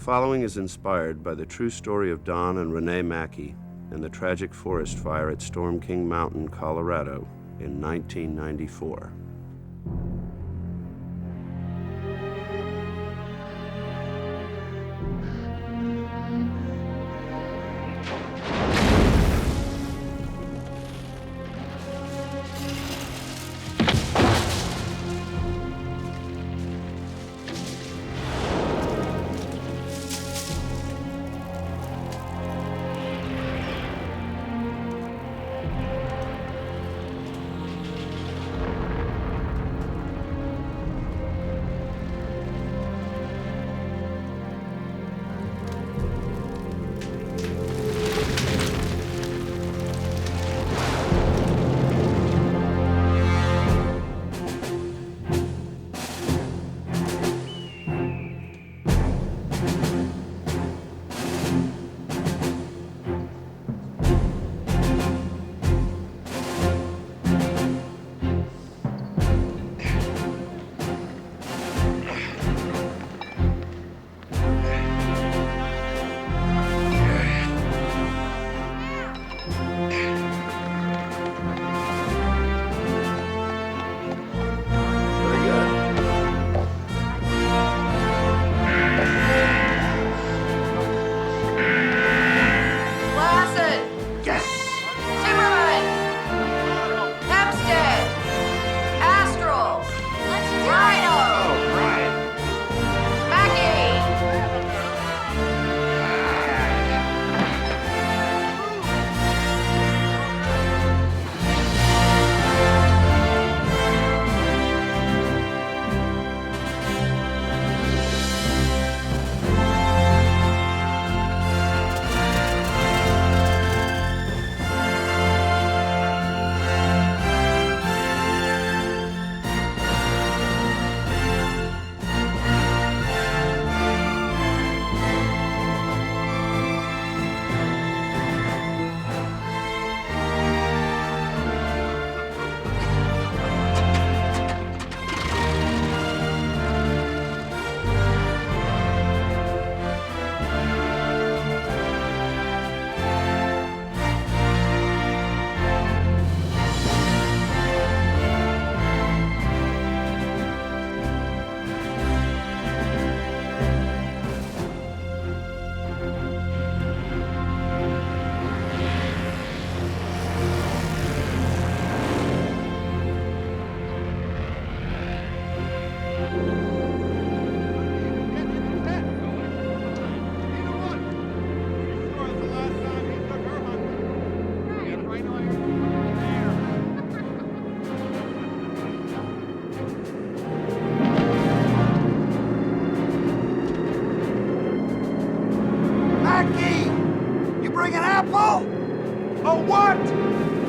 following is inspired by the true story of Don and Renee Mackey and the tragic forest fire at Storm King Mountain, Colorado in 1994.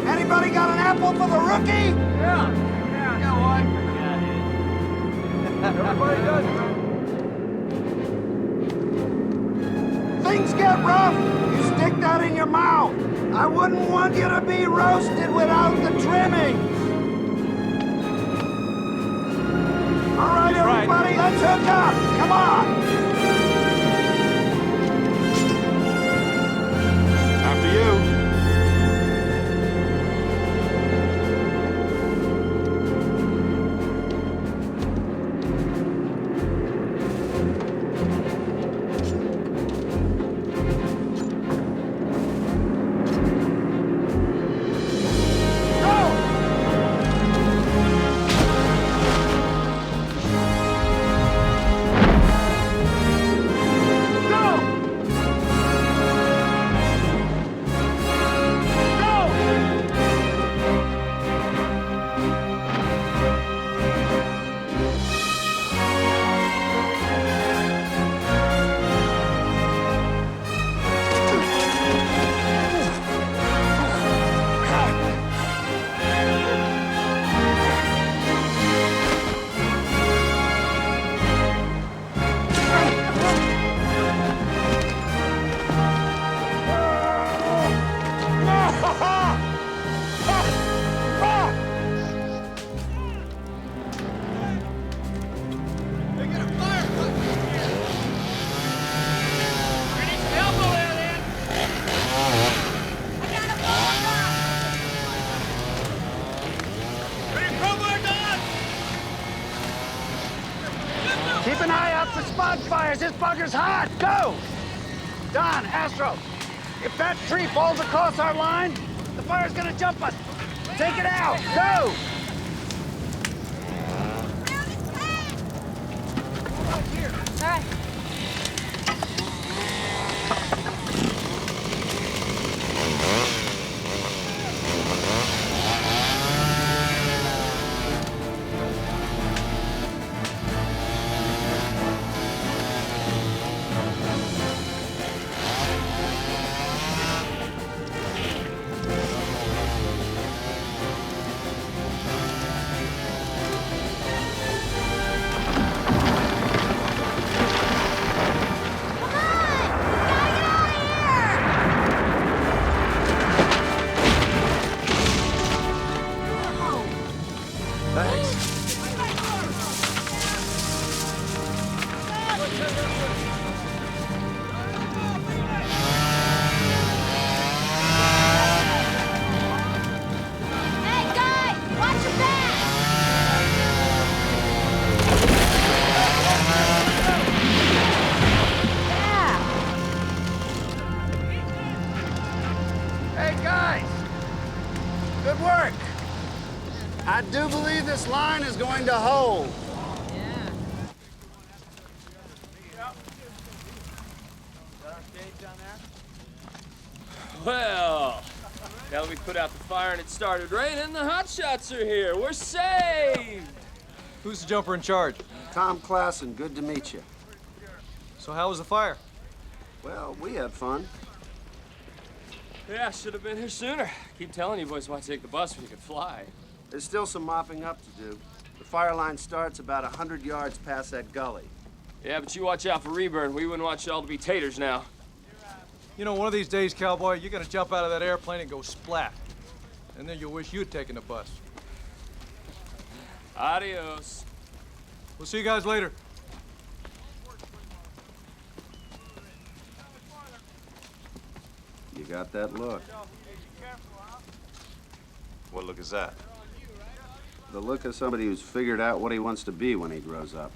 Anybody got an apple for the rookie? Yeah. Got one? Yeah, everybody does, man. Things get rough, you stick that in your mouth. I wouldn't want you to be roasted without the trimming. All right, everybody, let's hook up. Come on. After you. Keep an eye out for spot fires. This bugger's hot. Go! Don, Astro, if that tree falls across our line, the fire's gonna jump us. Take it out. Go! All right. Hey, guys, watch your back! Hey, guys! Good work. I do believe this line is going to hold. Well, now that we put out the fire and it started raining, the hotshots are here. We're saved. Who's the jumper in charge? Tom Klassen, good to meet you. So how was the fire? Well, we had fun. Yeah, should have been here sooner. Keep telling you boys why take the bus when you could fly. There's still some mopping up to do. The fire line starts about 100 yards past that gully. Yeah, but you watch out for Reburn. We wouldn't want y'all to be taters now. You know, one of these days, cowboy, you're gonna jump out of that airplane and go splat. And then you'll wish you'd taken the bus. Adios. We'll see you guys later. You got that look. What look is that? The look of somebody who's figured out what he wants to be when he grows up.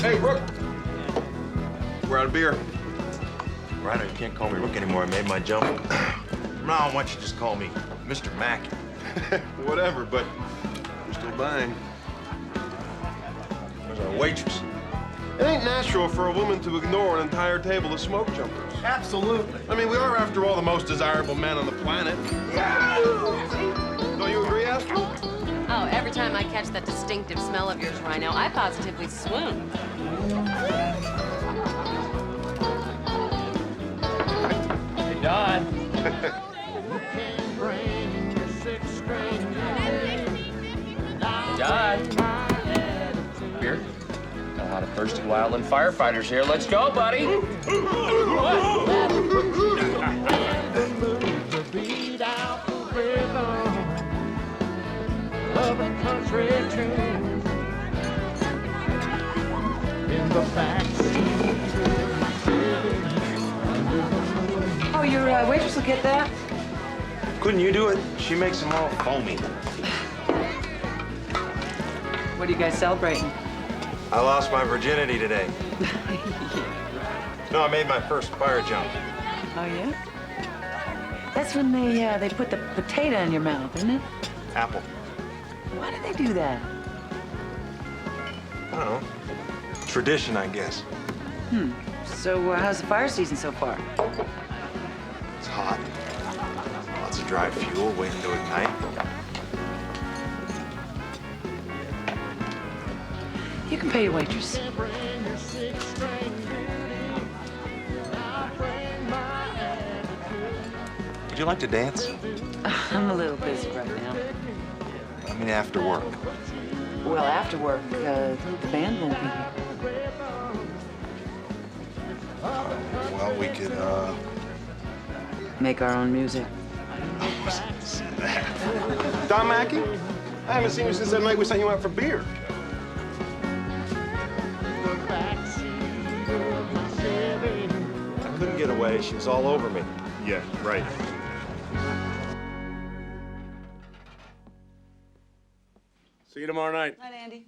Hey, Rook! We're out of beer. Ryder, you can't call me Rook anymore. I made my jump. From now on, why don't you just call me Mr. Mackey? Whatever, but we're still buying. There's our waitress. It ain't natural for a woman to ignore an entire table of smoke jumpers. Absolutely. I mean, we are, after all, the most desirable men on the planet. Don't you agree, Astro? Oh, every time I catch that distinctive smell of yours, Rhino, I positively swoon. Hey, Don. Don. Beer? Got a lot of thirsty wildland firefighters here. Let's go, buddy. Oh, your waitress will get that? Couldn't you do it? She makes them all foamy. What are you guys celebrating? I lost my virginity today. No, I made my first fire jump. Oh, yeah? That's when they put the potato in your mouth, isn't it? Apple. Why do they do that? I don't know. Tradition, I guess. So how's the fire season so far? It's hot. Lots of dry fuel waiting to ignite. You can pay your waitress. Would you like to dance? I'm a little busy right now. I mean, after work. Well, after work, the band won't be here. Well, we could, Make our own music. Don Mackey? I haven't seen you since that night we sent you out for beer. get away, she was all over me. Yeah, right. See you tomorrow night. Night, Andy.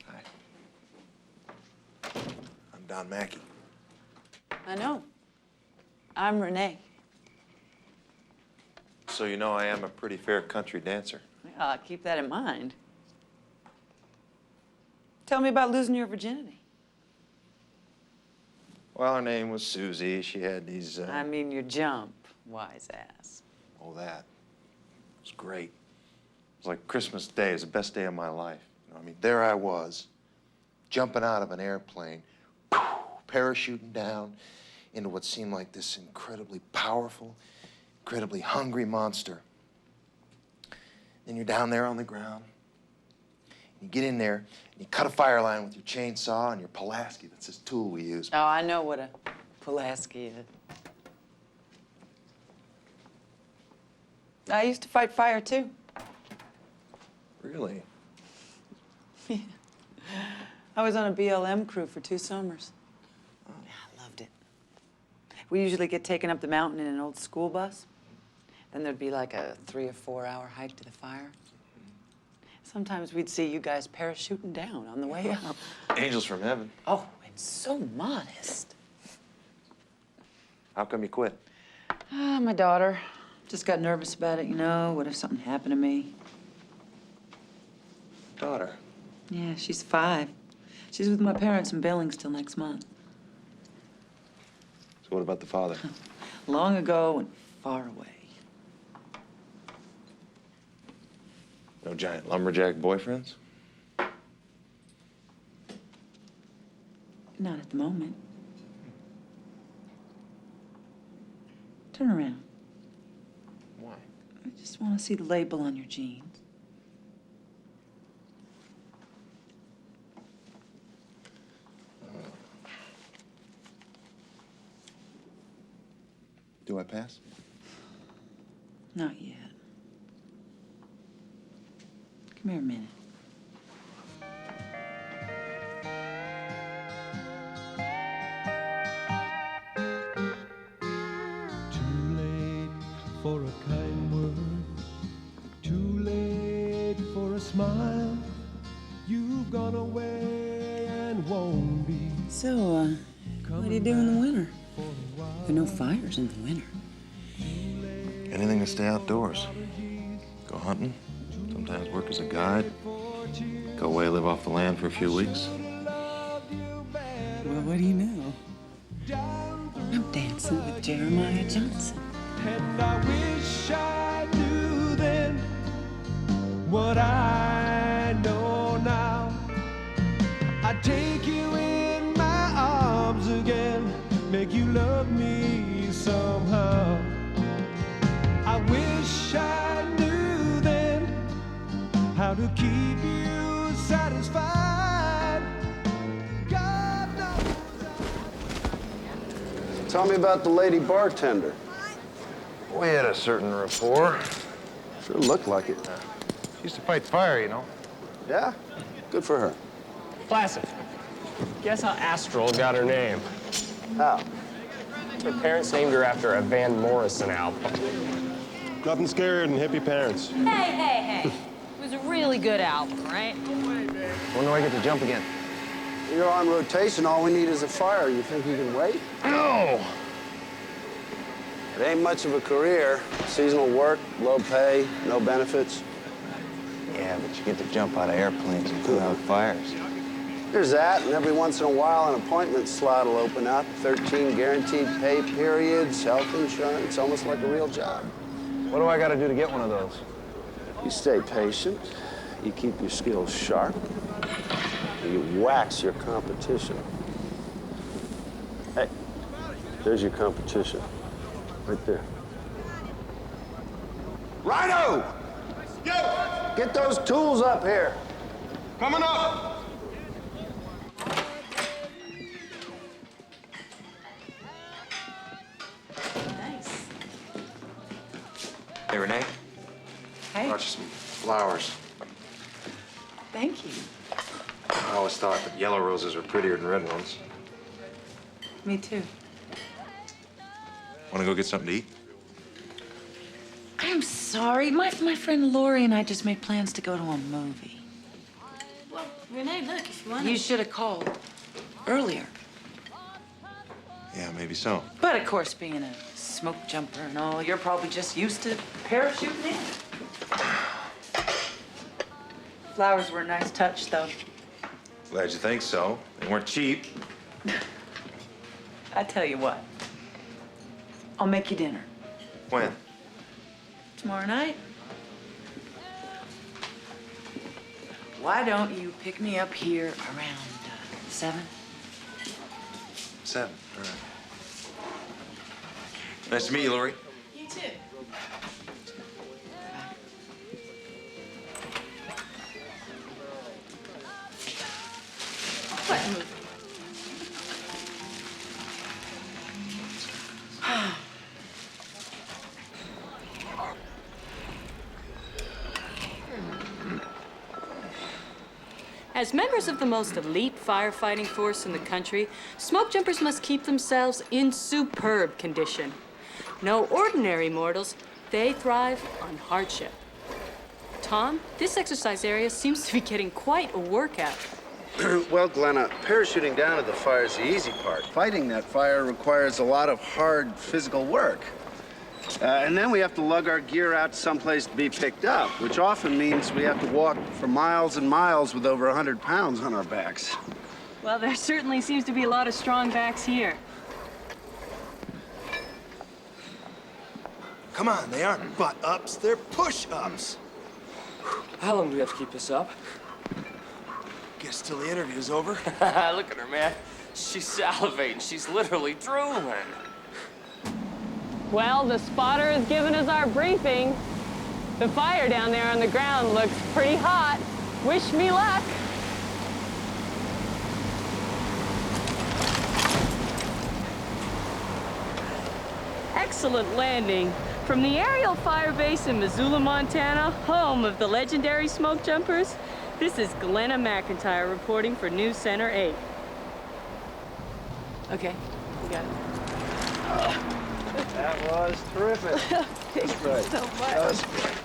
Hi. I'm Don Mackey. I know. I'm Renee. So you know I am a pretty fair country dancer. Yeah, keep that in mind. Tell me about losing your virginity. Well, her name was Susie. She had these, I mean your jump, wise ass. Oh, that. It was great. It was like Christmas Day. It was the best day of my life. You know, I mean, there I was, jumping out of an airplane, parachuting down into what seemed like this incredibly powerful, incredibly hungry monster. Then you're down there on the ground. You get in there, and you cut a fire line with your chainsaw and your Pulaski. That's this tool we use. Oh, I know what a Pulaski is. I used to fight fire, too. Really? Yeah. I was on a BLM crew for 2 summers. Oh. Yeah, I loved it. We usually get taken up the mountain in an old school bus. Then there'd be like a 3 or 4 hour hike to the fire. Sometimes we'd see you guys parachuting down on the way up. Angels from heaven. Oh, and so modest. How come you quit? Ah, my daughter. Just got nervous about it, you know. What if something happened to me? Daughter. Yeah, she's 5. She's with my parents in Billings till next month. So what about the father? Long ago and far away. No giant lumberjack boyfriends? Not at the moment. Turn around. Why? I just want to see the label on your jeans. Do I pass? Not yet. Come here a minute. Too late for a kind word, too late for a smile. You've gone away and won't be. So, what do you do in the winter? There are no fires in the winter. Anything to stay outdoors. Go hunting. Sometimes work as a guide. Go away, live off the land for a few weeks. Well, what do you know? I'm dancing with Jeremiah Johnson. And I wish I knew then what I know now. I'd take you in my arms again, make you love me somehow. I wish I knew then how to keep you satisfied. God knows. Tell me about the lady bartender. We had a certain rapport. Sure looked like it. She used to fight fire, you know. Yeah? Good for her. Placid. Guess how Astral got her name? How? Her parents named her after a Van Morrison album. Nothing scarier than hippie parents. Hey. It was a really good album, right? When do I get to jump again? You're on rotation. All we need is a fire. You think you can wait? No! It ain't much of a career. Seasonal work, low pay, no benefits. Yeah, but you get to jump out of airplanes and put out fires. There's that, and every once in a while an appointment slot will open up. 13 guaranteed pay periods, health insurance, almost like a real job. What do I got to do to get one of those? You stay patient, you keep your skills sharp, and you wax your competition. Hey, there's your competition, right there. Rhino! Yo! Get those tools up here. Coming up! Nice. Hey, Renee. Hey, Brought you some flowers. thank you. I always thought that yellow roses were prettier than red ones. Me too. Want to go get something to eat? I'm sorry. My friend Lori and I just made plans to go to a movie. Well, Renee, look, if you want You should have called earlier. Yeah, maybe so. But of course, being a smoke jumper and all, you're probably just used to parachuting in. Flowers were a nice touch, though. Glad you think so. They weren't cheap. I tell you what, I'll make you dinner. When? Tomorrow night. Why don't you pick me up here around 7? 7. All right. Nice to meet you, Lori. You too. What movie? As members of the most elite firefighting force in the country, smoke jumpers must keep themselves in superb condition. No ordinary mortals, they thrive on hardship. Tom, this exercise area seems to be getting quite a workout. Well, Glenna, parachuting down to the fire is the easy part. Fighting that fire requires a lot of hard physical work. And then we have to lug our gear out someplace to be picked up, which often means we have to walk for miles and miles with over 100 pounds on our backs. Well, there certainly seems to be a lot of strong backs here. Come on, they aren't butt-ups, they're push-ups. How long do we have to keep this up? Guess till the interview's over. Look at her, man. She's salivating. She's literally drooling. Well, the spotter has given us our briefing. The fire down there on the ground looks pretty hot. Wish me luck. Excellent landing. From the aerial fire base in Missoula, Montana, home of the legendary smoke jumpers, this is Glenna McIntyre reporting for News Center 8. Okay, we got it. That was terrific. Thank you so much. That was great.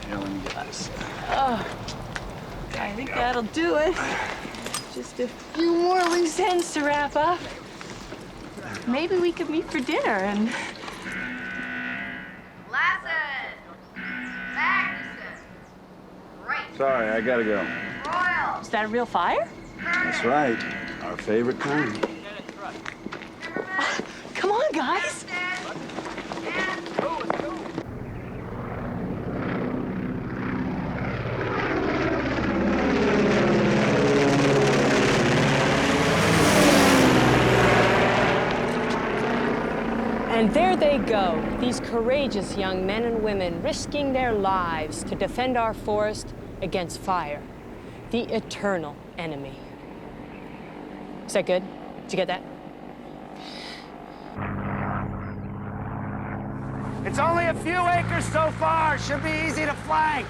Here, let me get this. I think that'll do it. Just a few more loose ends to wrap up. Maybe we could meet for dinner and... Lassen! Magnuson! Right. Sorry, I gotta go. Royal! Is that a real fire? That's right. Our favorite kind. Come on, guys. And there they go, these courageous young men and women risking their lives to defend our forest against fire, the eternal enemy. Is that good? Did you get that? It's only a few acres so far. Should be easy to flank.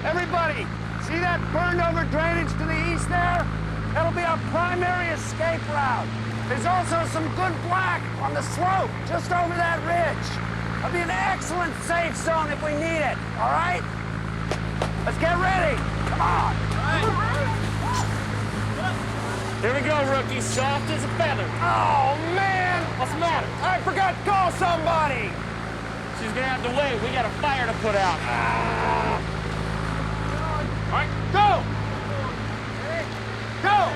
Everybody, see that burned over drainage to the east there? That'll be our primary escape route. There's also some good black on the slope just over that ridge. That'll be an excellent safe zone if we need it, all right? Let's get ready. Come on. Here we go, rookie. Soft as a feather. Oh, man. What's the matter? I forgot to call somebody. She's gonna have to wait. We got a fire to put out. All right, go. Go.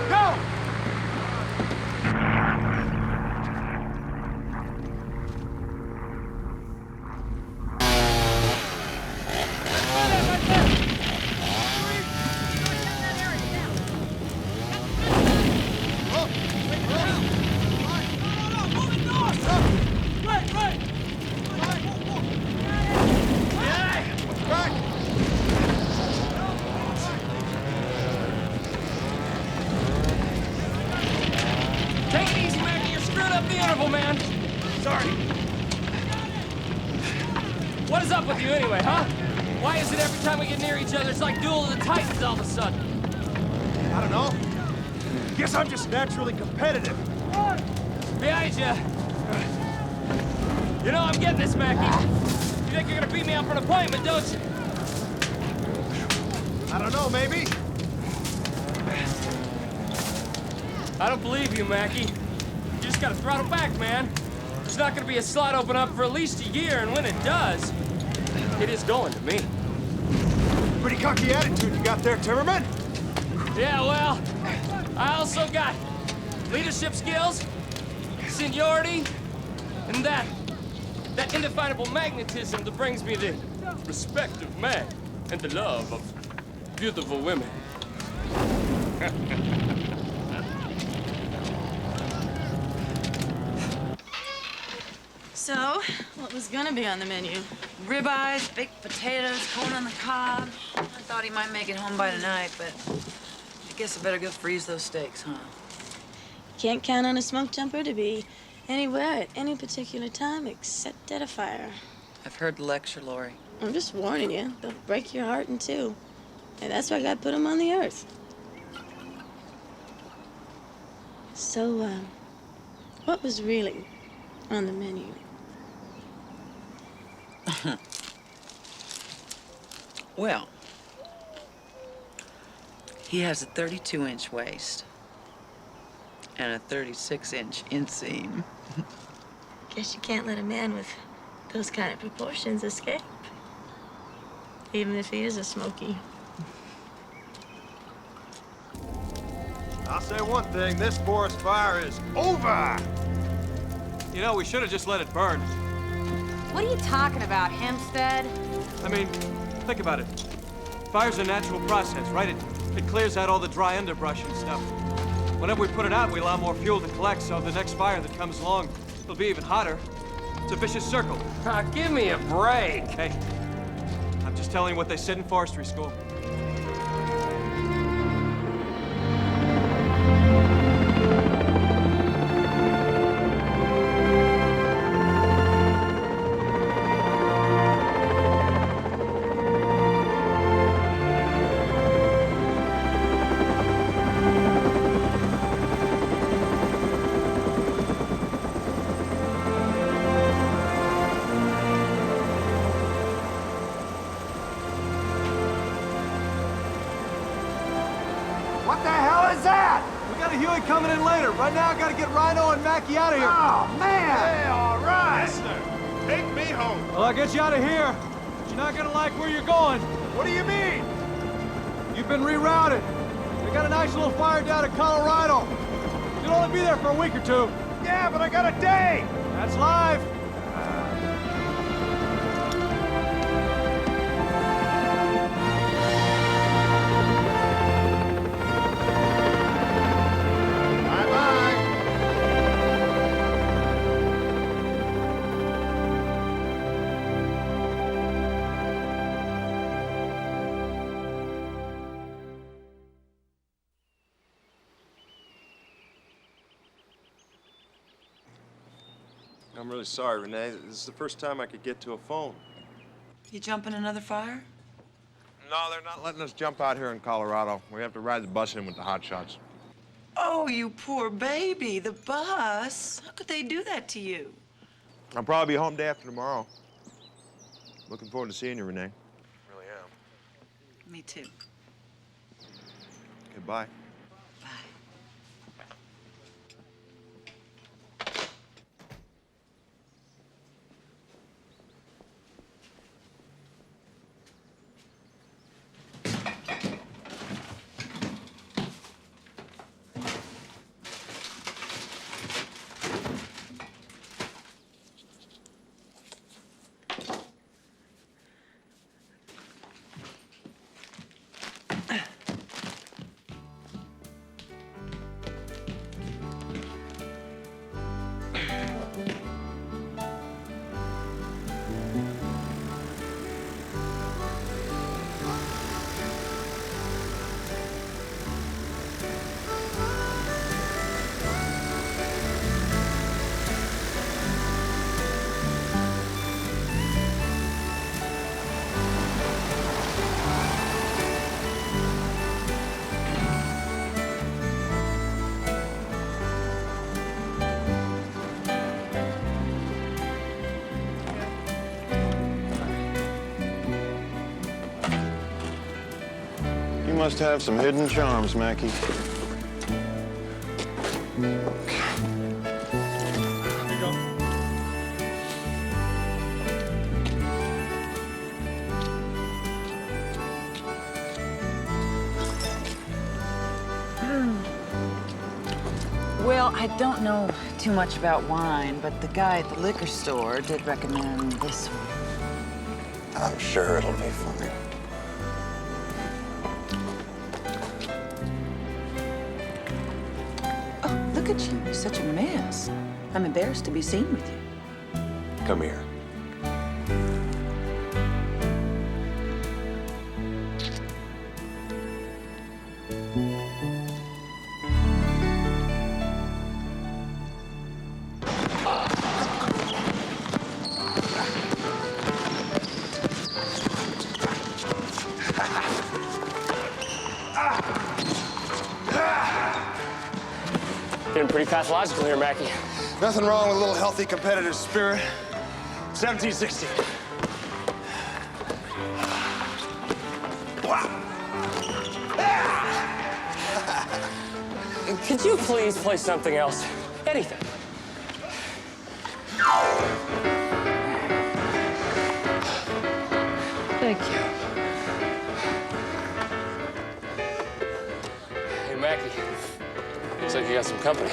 Go. Take it easy, man. You screwed up the interval, man. Sorry. What is up with you anyway, huh? Why is it every time we get near each other, it's like Duel of the Titans all of a sudden? I don't know. Guess I'm just naturally competitive. Behind you. You know I'm getting this, Mackie. You think you're gonna beat me up for an appointment, don't you? I don't know, maybe. I don't believe you, Mackie. You just gotta throttle back, man. There's not gonna be a slot open up for at least a year, and when it does, it is going to me. Pretty cocky attitude you got there, Timmerman. Yeah, well, I also got leadership skills, seniority, and that indefinable magnetism that brings me the respect of man and the love of beautiful women. So, what was gonna be on the menu? Ribeyes, baked potatoes, corn on the cob. I thought he might make it home by tonight, but I guess I better go freeze those steaks, huh? Can't count on a smoke jumper to be anywhere at any particular time except at a fire. I've heard the lecture, Lori. I'm just warning you, they'll break your heart in two. And that's why God put them on the earth. So, what was really on the menu? Well, he has a 32-inch waist and a 36-inch inseam. Guess you can't let a man with those kind of proportions escape. Even if he is a smoky. I'll say one thing, this forest fire is over! You know, we should have just let it burn. What are you talking about, Hempstead? I mean, think about it. Fire's a natural process, right? It clears out all the dry underbrush and stuff. Whenever we put it out, we allow more fuel to collect, so the next fire that comes along will be even hotter. It's a vicious circle. Give me a break. Hey, I'm just telling you what they said in forestry school. What the hell is that? We got a Huey coming in later. Right now, I gotta get Rhino and Mackie out of here. Oh, man! Hey, all right. Mister, take me home. Well, I'll get you out of here. You're not gonna like where you're going. What do you mean? You've been rerouted. They got a nice little fire down at Colorado. You'll only be there for a week or two. Yeah, but I got a day. That's live. I'm really sorry, Renee. This is the first time I could get to a phone. You jump in another fire? No, they're not letting us jump out here in Colorado. We have to ride the bus in with the hot shots. Oh, you poor baby. The bus. How could they do that to you? I'll probably be home day after tomorrow. Looking forward to seeing you, Renee. Really am. Me too. Okay, bye. must have some hidden charms, Mackie. Well, I don't know too much about wine, but the guy at the liquor store did recommend this one. I'm sure it'll be fine. Oh, look at you. You're such a mess. I'm embarrassed to be seen with you. Come here. Getting pretty pathological here, Mackie. Nothing wrong with a little healthy competitive spirit. 1716. Could you please play something else? Anything. Thank you. Hey, Mackie. Looks like you got some company.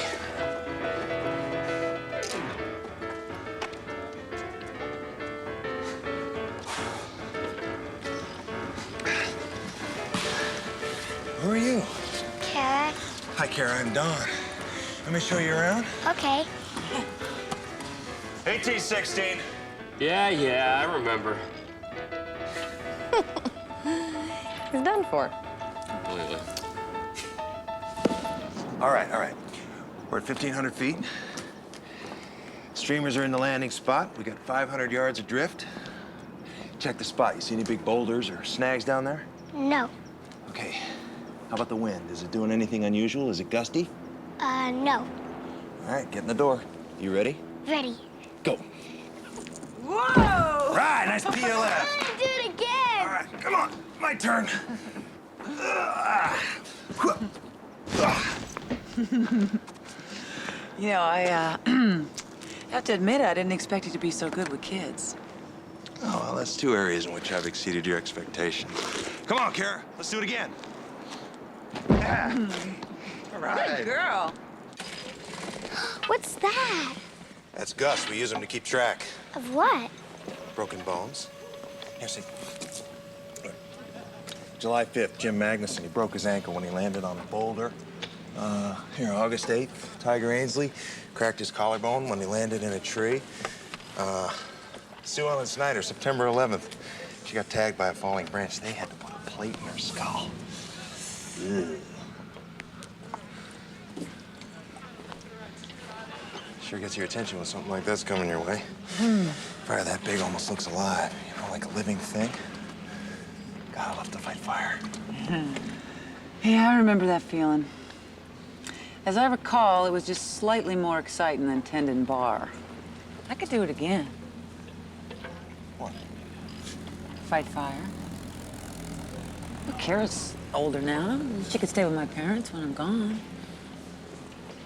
Who are you? Kara. Hi, Kara. I'm Don. Let me show you around. Okay. 1816. Yeah, I remember. He's done for. Completely. All right. We're at 1,500 feet. Streamers are in the landing spot. We got 500 yards of drift. Check the spot. You see any big boulders or snags down there? No. Okay. How about the wind? Is it doing anything unusual? Is it gusty? No. All right, get in the door. You ready? Ready. Go. Whoa! Right, nice PLF. Do it again. All right, come on. My turn. You know, I have to admit I didn't expect you to be so good with kids. Oh, well, that's two areas in which I've exceeded your expectations. Come on, Kara. Let's do it again. Yeah. All right. Good girl. What's that? That's Gus. We use him to keep track. Of what? Broken bones. Here, see. Look. July 5th, Jim Magnuson. He broke his ankle when he landed on a boulder. Here, August 8th, Tiger Ainsley cracked his collarbone when he landed in a tree. Sue Ellen Snyder, September 11th. She got tagged by a falling branch. They had to put a plate in her skull. Ugh. Sure gets your attention when something like that's coming your way. Fire that big almost looks alive, you know, like a living thing. God, I love to fight fire. Yeah, I remember that feeling. As I recall, it was just slightly more exciting than tending bar. I could do it again. What? Fight fire. Well, Kara's older now. She could stay with my parents when I'm gone.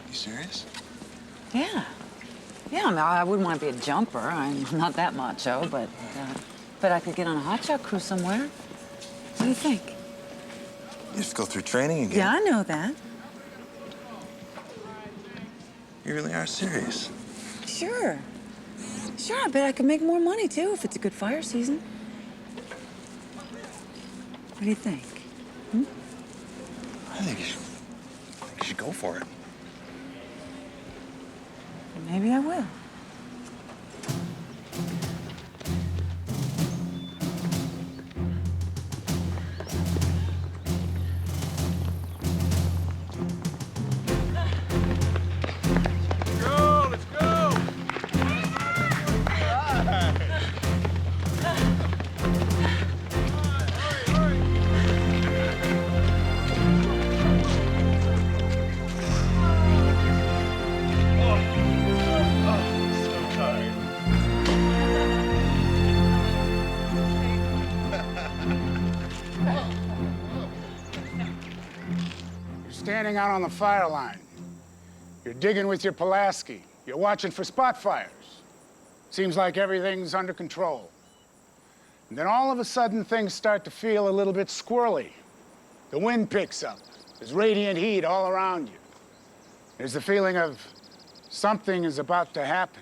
You serious? Yeah. Yeah, I mean, I wouldn't want to be a jumper. I'm not that macho, but I could get on a hotshot crew somewhere. What do you think? You have to go through training again? Yeah, I know that. You really are serious? Sure. Sure, I bet I could make more money, too, if it's a good fire season. What do you think? I think you should go for it. Maybe I will. Let's go! standing out on the fire line. You're digging with your Pulaski. You're watching for spot fires. Seems like everything's under control. And then all of a sudden, things start to feel a little bit squirrely. The wind picks up. There's radiant heat all around you. There's the feeling of something is about to happen.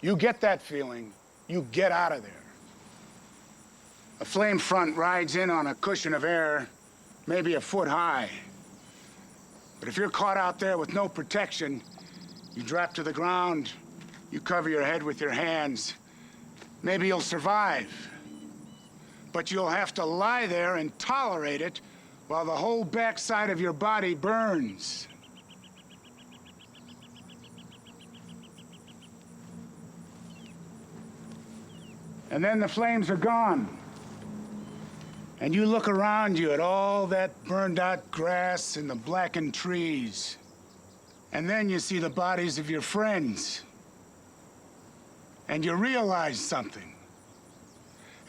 You get that feeling, you get out of there. A flame front rides in on a cushion of air, maybe a foot high. But if you're caught out there with no protection, you drop to the ground, you cover your head with your hands. Maybe you'll survive. But you'll have to lie there and tolerate it while the whole backside of your body burns. And then the flames are gone. And you look around you at all that burned out grass and the blackened trees. And then you see the bodies of your friends. And you realize something.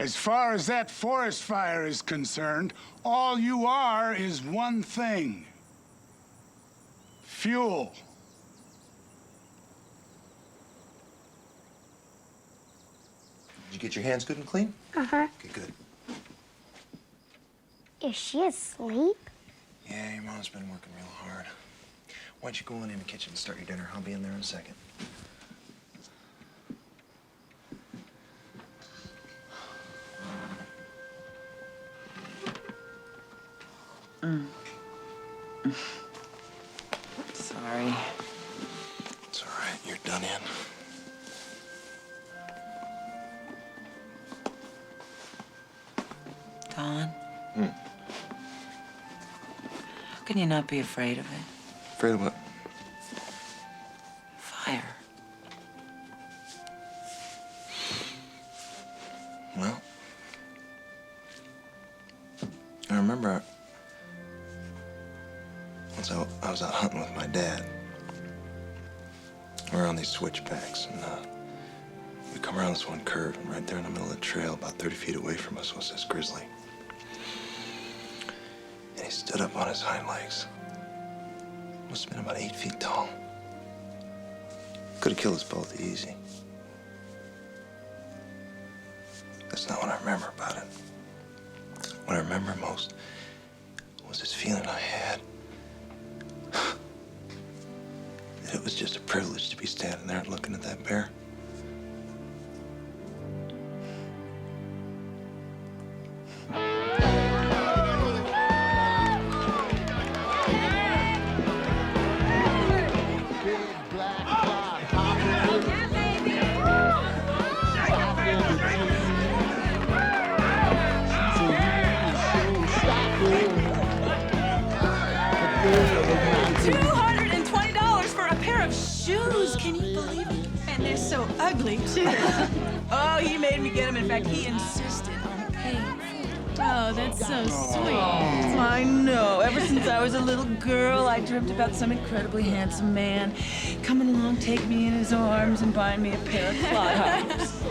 As far as that forest fire is concerned, all you are is one thing. Fuel. Did you get your hands good and clean? Uh-huh. Okay, good. Is she asleep? Yeah, your mom's been working real hard. Why don't you go on in the kitchen and start your dinner? I'll be in there in a second. Sorry. It's all right. You're done in. Don? How can you not be afraid of it? Afraid of what? Fire. Well, I remember once I was out hunting with my dad. We were on these switchbacks, and we come around this one curve, and right there in the middle of the trail, about 30 feet away from us, was this grizzly. And he stood up on his hind legs. Must have been about 8 feet tall. Could have killed us both easy. That's not what I remember about it. What I remember most was this feeling I had. That it was just a privilege to be standing there and looking at that bear. $220 for a pair of shoes. Can you believe it? And they're so ugly, too. Oh, he made me get them. In fact, he insisted on paying. Oh, that's so sweet. I know. Ever since I was a little girl, I dreamt about some incredibly handsome man coming along, take me in his arms, and buying me a pair of clodhoppers.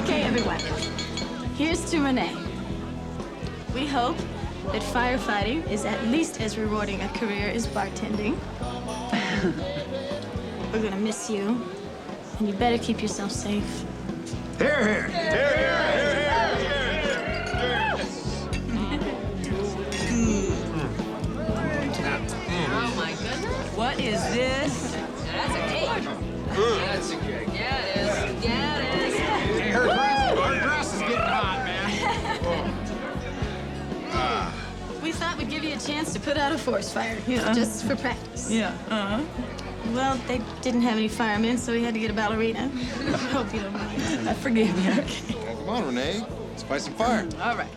Okay, everyone. Here's to Renee. We hope that firefighting is at least as rewarding a career as bartending. We're gonna miss you, and you better keep yourself safe. Here, here. Here, here. Oh my goodness. What is this? That's a cake. That's a cake. Yeah, it is. Yeah, it is. Hey, her grass is getting hot, man. We thought we'd give you a chance to put out a forest fire, just for practice. Yeah, Well, they didn't have any firemen, so we had to get a ballerina. Hope you don't mind. I forgive you. Okay. Come on, Renee. Let's fight some fire. All right.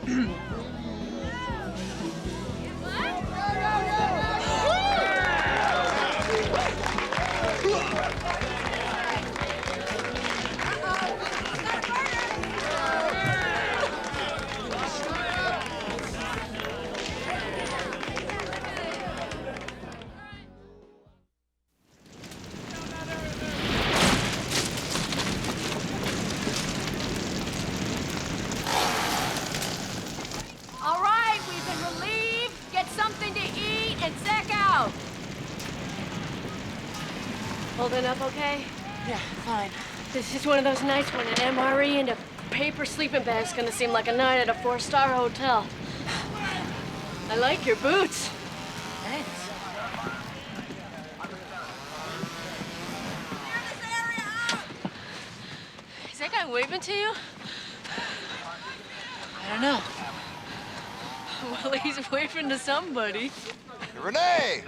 Holding up okay? Yeah, fine. This is one of those nights when an MRE and a paper sleeping bag's gonna seem like a night at a 4-star hotel. I like your boots. Thanks. Is that guy waving to you? I don't know. Well, he's waving to somebody. Renee!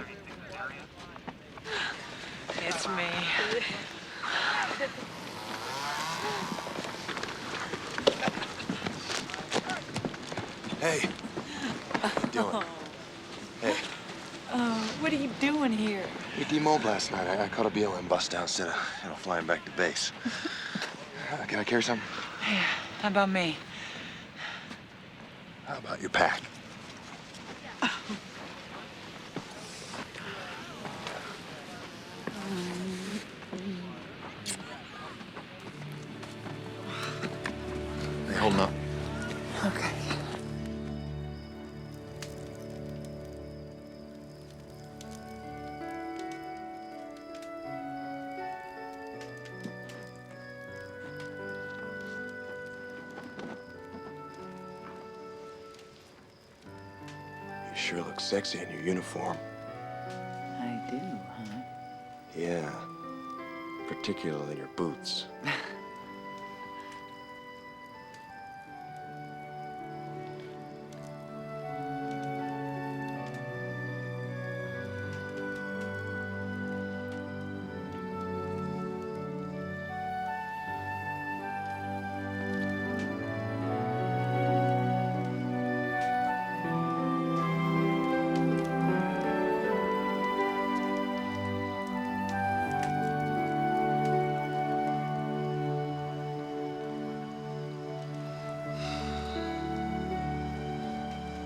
It's me. Hey. How you doing? Hey. What are you doing here? We demobbed last night. I caught a BLM bus down instead of, flying back to base. Can I carry something? Yeah, how about me? How about your pack? They holding up? Okay. You sure look sexy in your uniform. I do, huh? Yeah. Particularly your boots.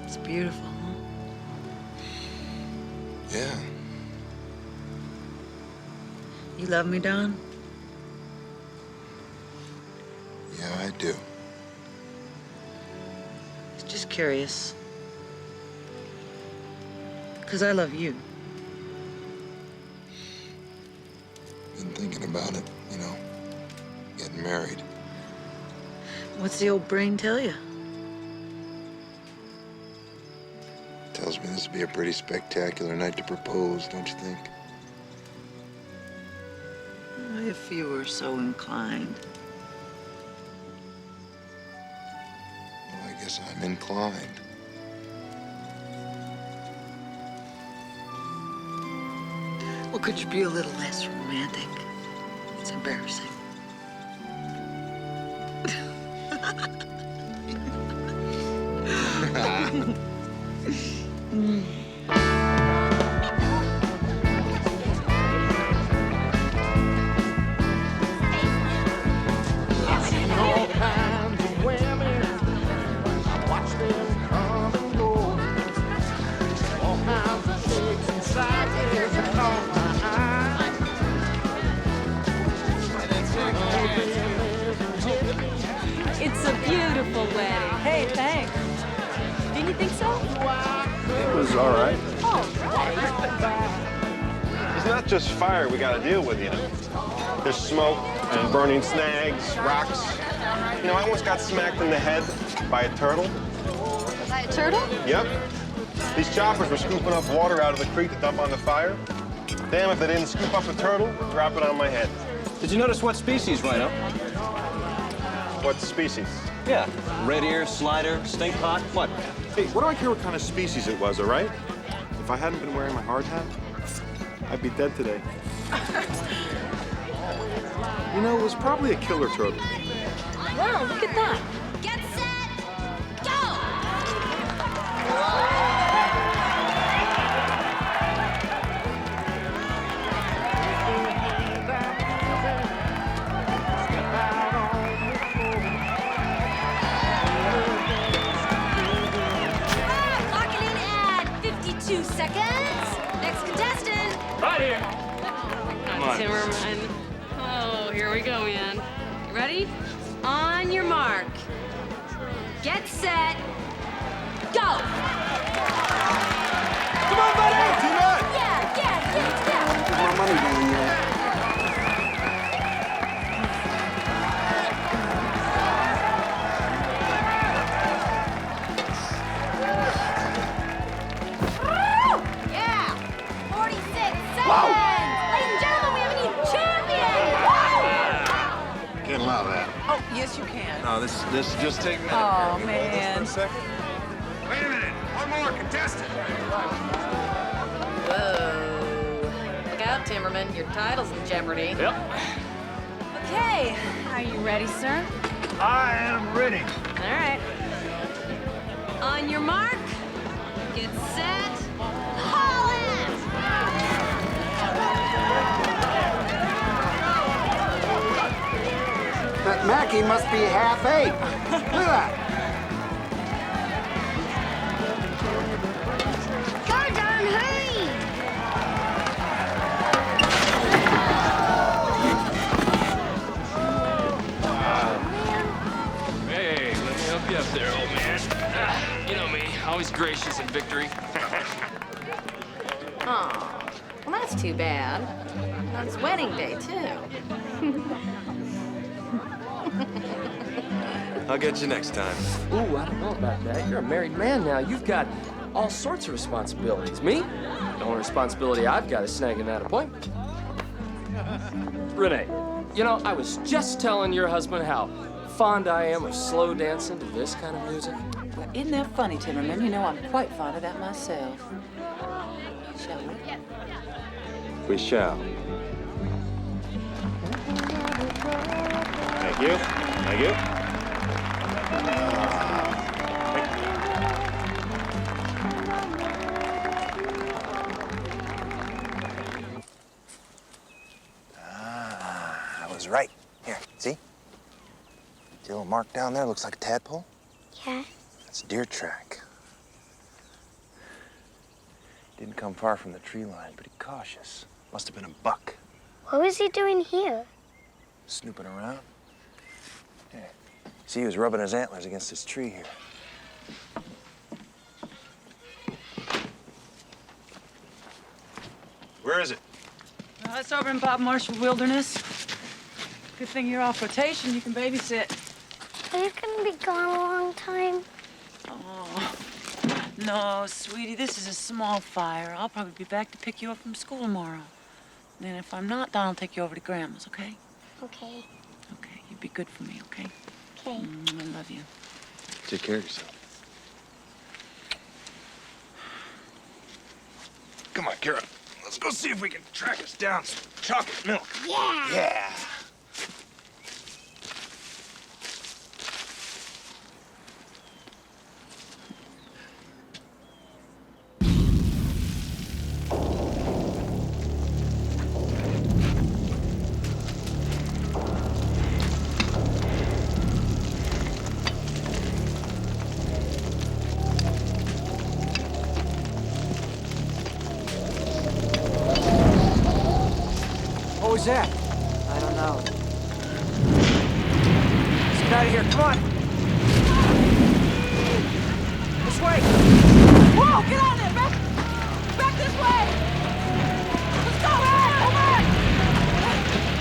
It's beautiful, huh? Yeah. You love me, Don? Yeah, I do. Just curious. 'Cause I love you. Been thinking about it, getting married. What's the old brain tell you? Tells me this would be a pretty spectacular night to propose, don't you think? If you were so inclined. Well, I guess I'm inclined. Well, could you be a little less romantic? It's embarrassing. It's a beautiful wedding. Hey, thanks. Didn't you think so? It was all right. Oh, It's not just fire we gotta deal with, There's smoke and burning snags, rocks. I once got smacked in the head by a turtle. By a turtle? Yep. These choppers were scooping up water out of the creek to dump on the fire. Damn if they didn't scoop up a turtle, drop it on my head. Did you notice what species, Rhino? What species? Yeah. Red ear, slider, stink pot, what? Hey, what do I care what kind of species it was, all right? If I hadn't been wearing my hard hat, I'd be dead today. It was probably a killer turtle. Wow, look at that. Get set, Locking in at 52 seconds. Next contestant. Right here. Come on, Zimmerman. Oh, here we go, man. You ready? On your mark. Get set. Go! Come on, buddy! Team up! Yeah. There's more money down here. No, this is just taking a minute. Oh, Here, hold this man. for a second. Wait a minute. One more contestant. Whoa. Look out, Timmerman. Your title's in jeopardy. Yep. Okay, are you ready, sir? I am ready. All right. On your mark, get set, haul it! That Mackie must be half-8. Look at that. Go, darn, hurry! Hey, let me help you up there, old man. You know me, always gracious in victory. Oh, well, that's too bad. On his wedding day, too. I'll get you next time. Ooh, I don't know about that. You're a married man now. You've got all sorts of responsibilities. Me? The only responsibility I've got is snagging that appointment. Renee, you know, I was just telling your husband how fond I am of slow dancing to this kind of music. Well, isn't that funny, Timmerman? You know, I'm quite fond of that myself. Shall we? We shall. Thank you. Thank you. I was right. Here, see? See a little mark down there? Looks like a tadpole. Yeah. That's a deer track. Didn't come far from the tree line. Pretty cautious. Must have been a buck. What was he doing here? Snooping around. Yeah. See, he was rubbing his antlers against this tree here. Where is it? Well, it's over in Bob Marshall Wilderness. Good thing you're off rotation. You can babysit. Are you gonna be gone a long time? Oh, no, sweetie. This is a small fire. I'll probably be back to pick you up from school tomorrow. And if I'm not, Don will take you over to Grandma's, okay? Okay. Okay, you be good for me, okay? Okay. I love you. Take care of yourself. Come on, Kara. Let's go see if we can track us down some chocolate milk. Yeah. Yeah. What was that? I don't know. Let's get out of here. Come on. This way. Whoa, get on there! Back this way! Let's go, man! Come on!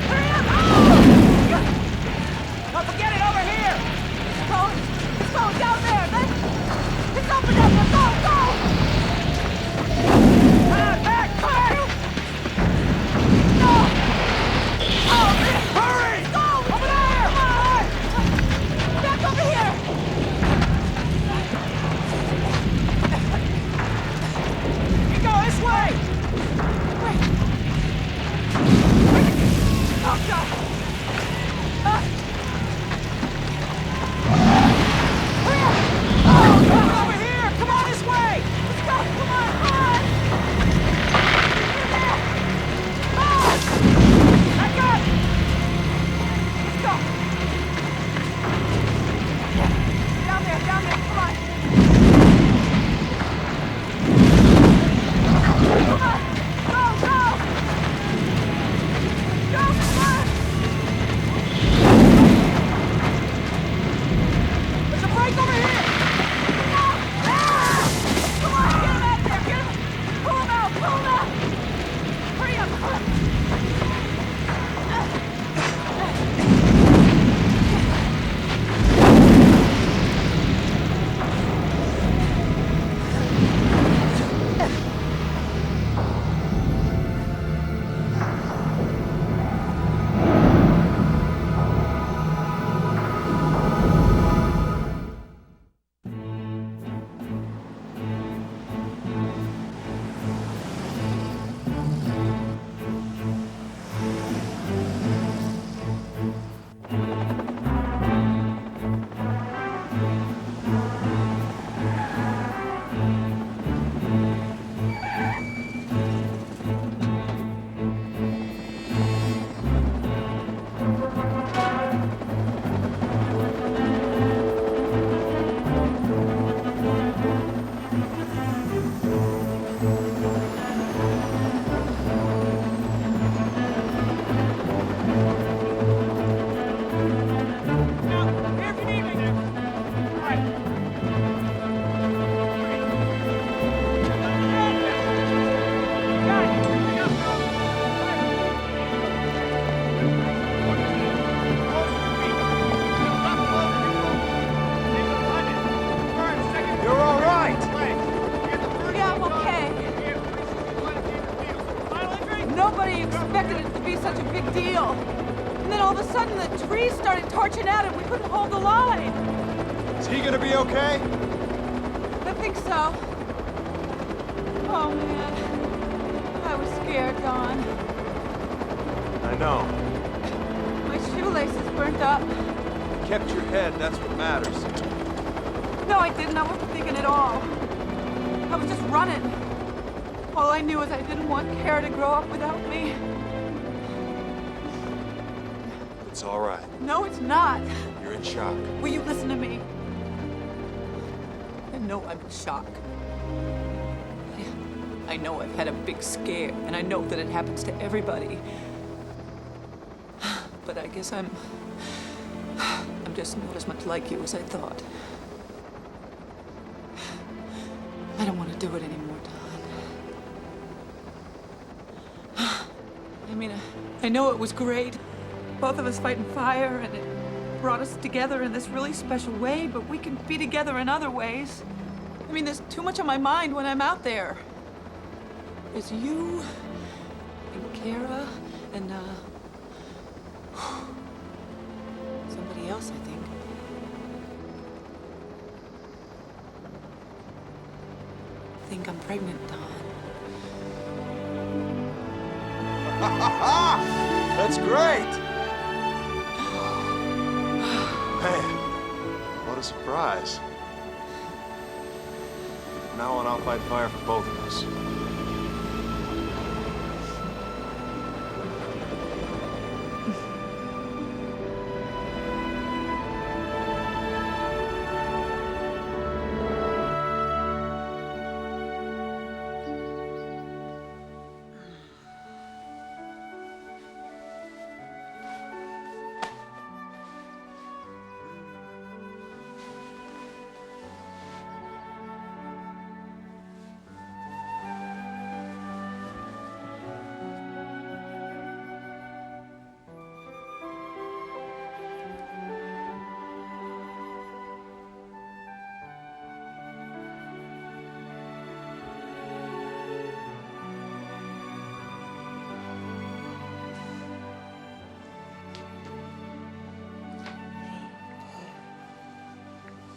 Hurry up! Oh! Don't forget it over here. Let's go down there! Let's open up! Let's go! Come on, back! Back! No! Oh, Hurry! go! Over there! Come on! Back over here! You go this way. Oh, God! Hurry up! Oh, come over here. Come on this way. Let's go! Come on! Come on! Back up. Let's go! Down there! Come on! Come on! Go! Go! Go! Come on! expected it to be such a big deal. And then all of a sudden the trees started torching out and we couldn't hold the line. Is he gonna be okay? I think so. Oh, man. I was scared, Don. I know. My shoelaces burnt up. You kept your head, that's what matters. No, I didn't. I wasn't thinking at all. I was just running. All I knew is I didn't want Kara to grow up without me. It's all right. No, it's not. You're in shock. Will you listen to me? I know I'm in shock. I know I've had a big scare, and I know that it happens to everybody. But I guess I'm just not as much like you as I thought. I don't want to do it anymore, Don. I mean, I know it was great. Both of us fighting fire, and it brought us together in this really special way, but we can be together in other ways. I mean, there's too much on my mind when I'm out there. There's you, and Kara, and, somebody else, I think. I think I'm pregnant, Don. That's great! Man, what a surprise. From now on, I'll fight fire for both of us.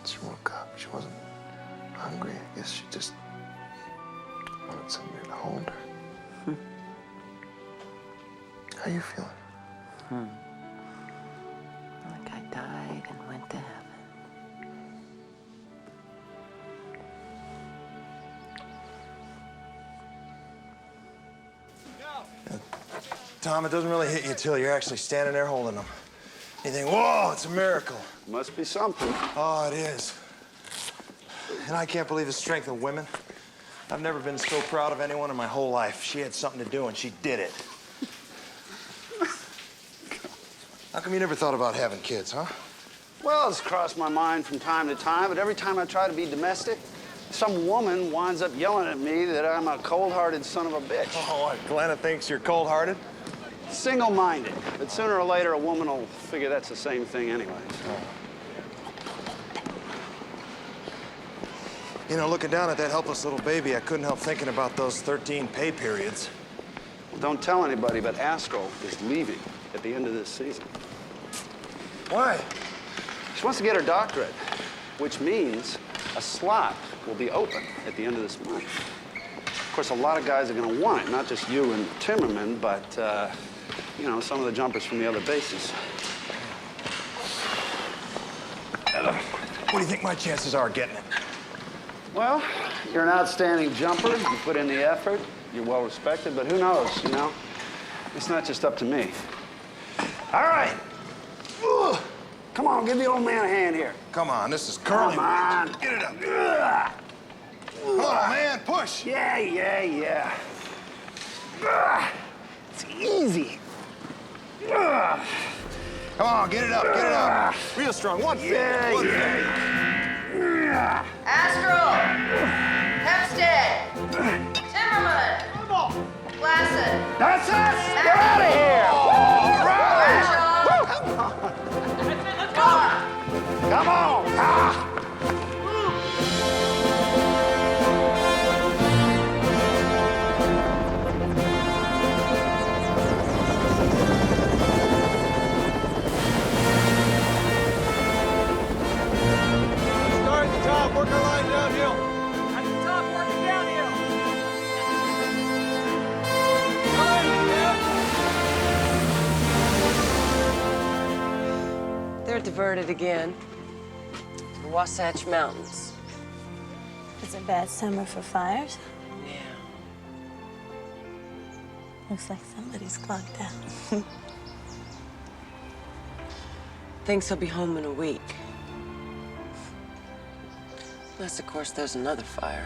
She woke up. She wasn't hungry. I guess she just wanted somebody to hold her. How you feeling? Like I died and went to heaven. Tom, it doesn't really hit you till you're actually standing there holding them. You think, whoa, it's a miracle. Must be something. Oh, it is. And I can't believe the strength of women. I've never been so proud of anyone in my whole life. She had something to do, and she did it. How come you never thought about having kids, huh? Well, it's crossed my mind from time to time, but every time I try to be domestic, some woman winds up yelling at me that I'm a cold-hearted son of a bitch. Oh, what, Glenna thinks you're cold-hearted? Single-minded, but sooner or later a woman will figure that's the same thing anyway. You know, looking down at that helpless little baby, I couldn't help thinking about those 13 pay periods. Well, don't tell anybody, but Astro is leaving at the end of this season. Why? She wants to get her doctorate, which means a slot will be open at the end of this month. Of course, a lot of guys are going to want it, not just you and Timmerman, but, you know, some of the jumpers from the other bases. What do you think my chances are of getting it? Well, you're an outstanding jumper. You put in the effort. You're well respected, but who knows, you know? It's not just up to me. All right. Ugh. Come on, give the old man a hand here. Come on, this is curling. Come on. Get it up. Ugh. Oh, man, push. Yeah. Ugh. It's easy. Ugh. Come on, get it up, get it up. Real strong, 150. Yeah. Astral! Hempstead! Timmerman! Placid! That's us! Get out of here! All right! Come on! Ah. diverted again to the Wasatch Mountains. It's a bad summer for fires. Yeah. Looks like somebody's clocked out. Thinks he'll be home in a week. Unless, of course, there's another fire.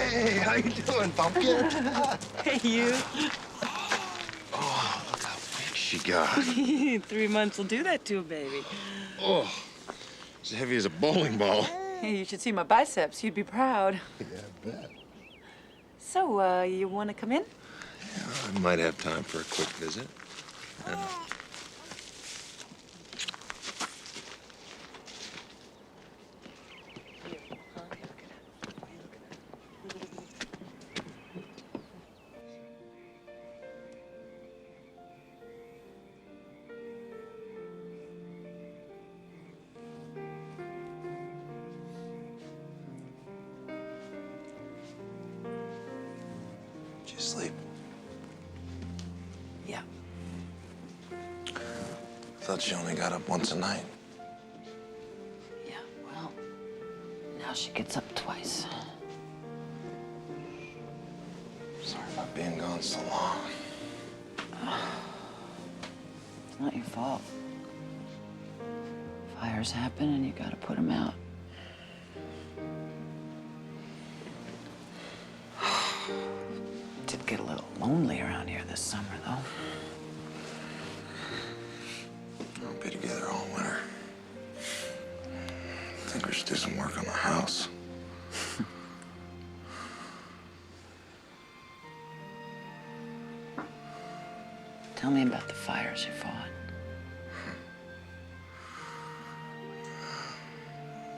Hey, how you doing, Pumpkin? Hey, you. Oh, look how big she got. 3 months will do that to a baby. Oh, as heavy as a bowling ball. Hey, you should see my biceps. You'd be proud. Yeah, I bet. So, you want to come in? Yeah, I might have time for a quick visit. Did you sleep? Yeah. Thought you only got up once a night. Yeah, well, now she gets up twice. Sorry about being gone so long. It's not your fault. Fires happen and you gotta put them out. Did get a little lonely around here this summer, though. We'll be together all winter. I think we should do some work on the house. Tell me about the fires you fought.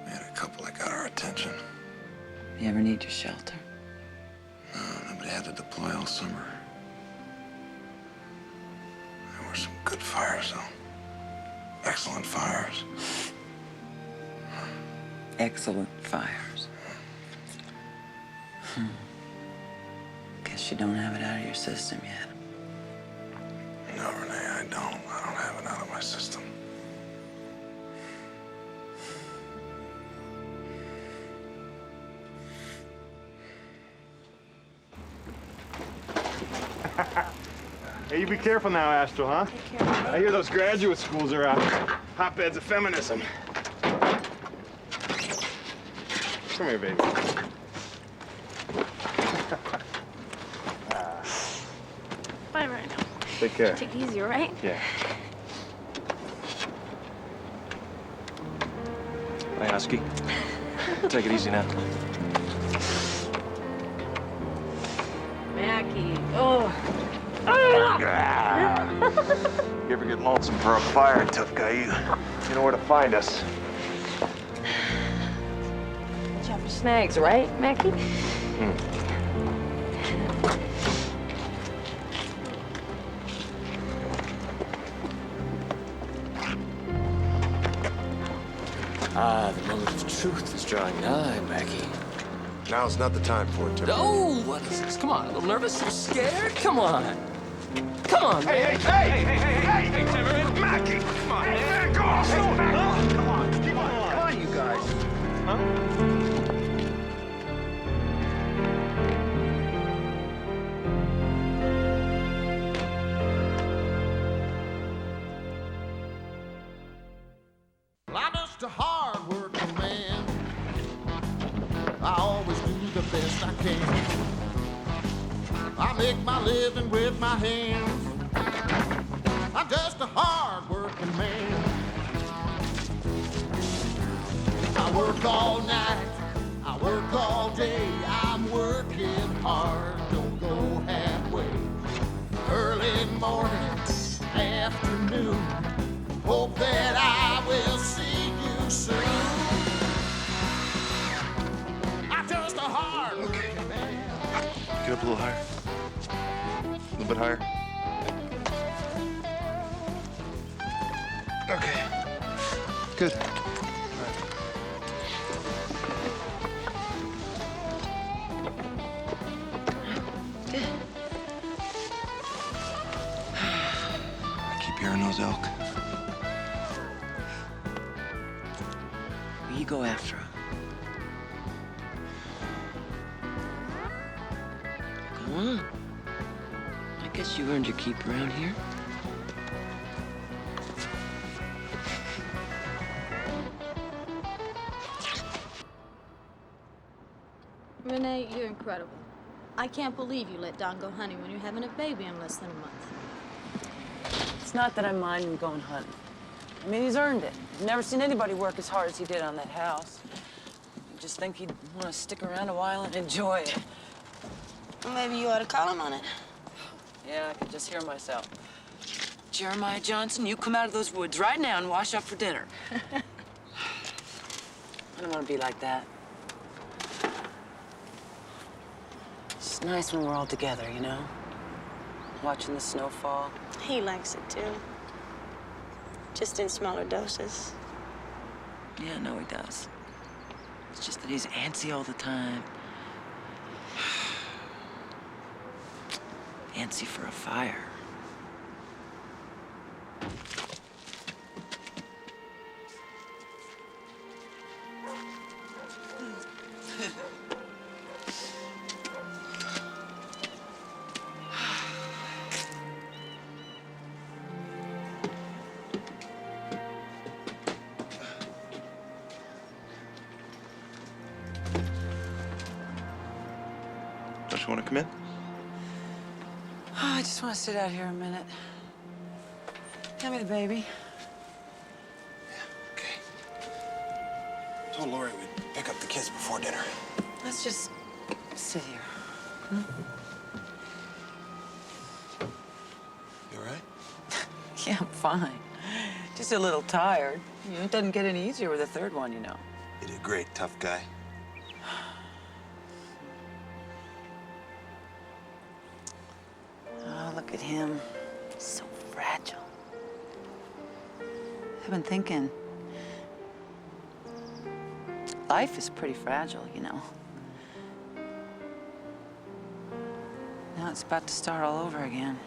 We had a couple that got our attention. You ever need your shelter? No, nobody had to deploy all summer. There were some good fires, though. Excellent fires. Excellent fires. Guess you don't have it out of your system yet. No, Renee, I don't. I don't have it out of my system. Hey, you be careful now, Astro, huh? I hear those graduate schools are hotbeds of feminism. Come here, baby. Bye right now. Take care. Take it easy, all right? Yeah. Hey, Husky. Take it easy now. Mackie. Oh. You ever get lonesome for a fire, tough guy? You know where to find us. Watch out for snags, right, Mackie? Ah, the moment of truth is drawing nigh, Mackie. Now's not the time for it, Timber. Oh, what is this? Come on, a little nervous? You scared? Come on. Come on, man. Hey, Timber, Mackie, come on, man, back off! Come on, you guys. Huh? I always do the best I can. I make my living with my hands. I'm just a hard-working man. I work all night, I work all day. I'm working hard, don't go halfway. Early morning, afternoon, hope that I will see you soon. I'm just a hard-working man. Get up a little higher. A little bit higher. Okay. Good. Hearing those elk. You go after him. Go on. I guess you earned your keep around here. Renee, you're incredible. I can't believe you let Don go hunting when you're having a baby in less than a month. It's not that I mind him going hunting. I mean, he's earned it. I've never seen anybody work as hard as he did on that house. I just think he'd want to stick around a while and enjoy it. Well, maybe you ought to call him on it. Yeah, I can just hear myself. Jeremiah Johnson, you come out of those woods right now and wash up for dinner. I don't want to be like that. It's nice when we're all together, you know? Watching the snow fall. He likes it too. Just in smaller doses. Yeah, I know he does. It's just that he's antsy all the time. Antsy for a fire. Don't you want to come in? Oh, I just want to sit out here a minute. Hand me the baby. Told Lori we'd pick up the kids before dinner. Let's just sit here. Hmm? You all right? Yeah, I'm fine. Just a little tired. You know, it doesn't get any easier with a third one, you know. You did great, tough guy. Oh, look at him. So fragile. I've been thinking. Life is pretty fragile, you know. Now it's about to start all over again.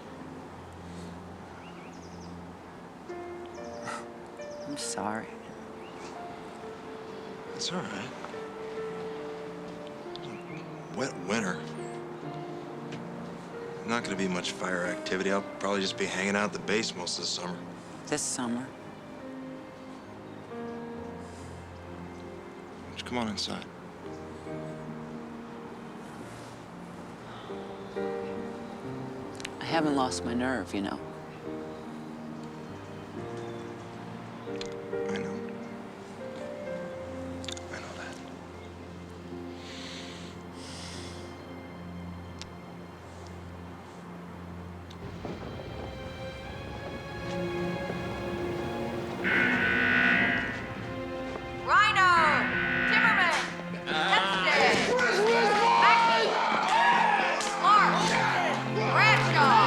I'm sorry. It's all right. Wet winter. Not gonna be much fire activity. I'll probably just be hanging out at the base most of the summer. This summer. Why don't you come on inside? I haven't lost my nerve, you know. I know. I know that. Rhino! Timmerman! Hempstead! Mackey! Clark! Bradshaw!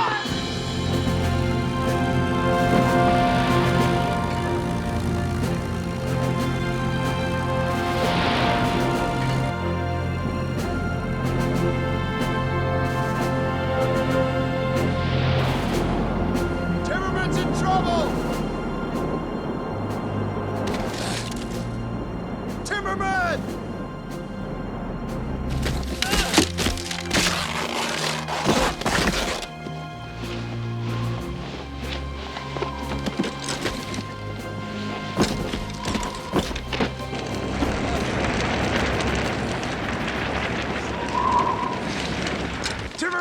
Timmerman's in trouble! Timmerman!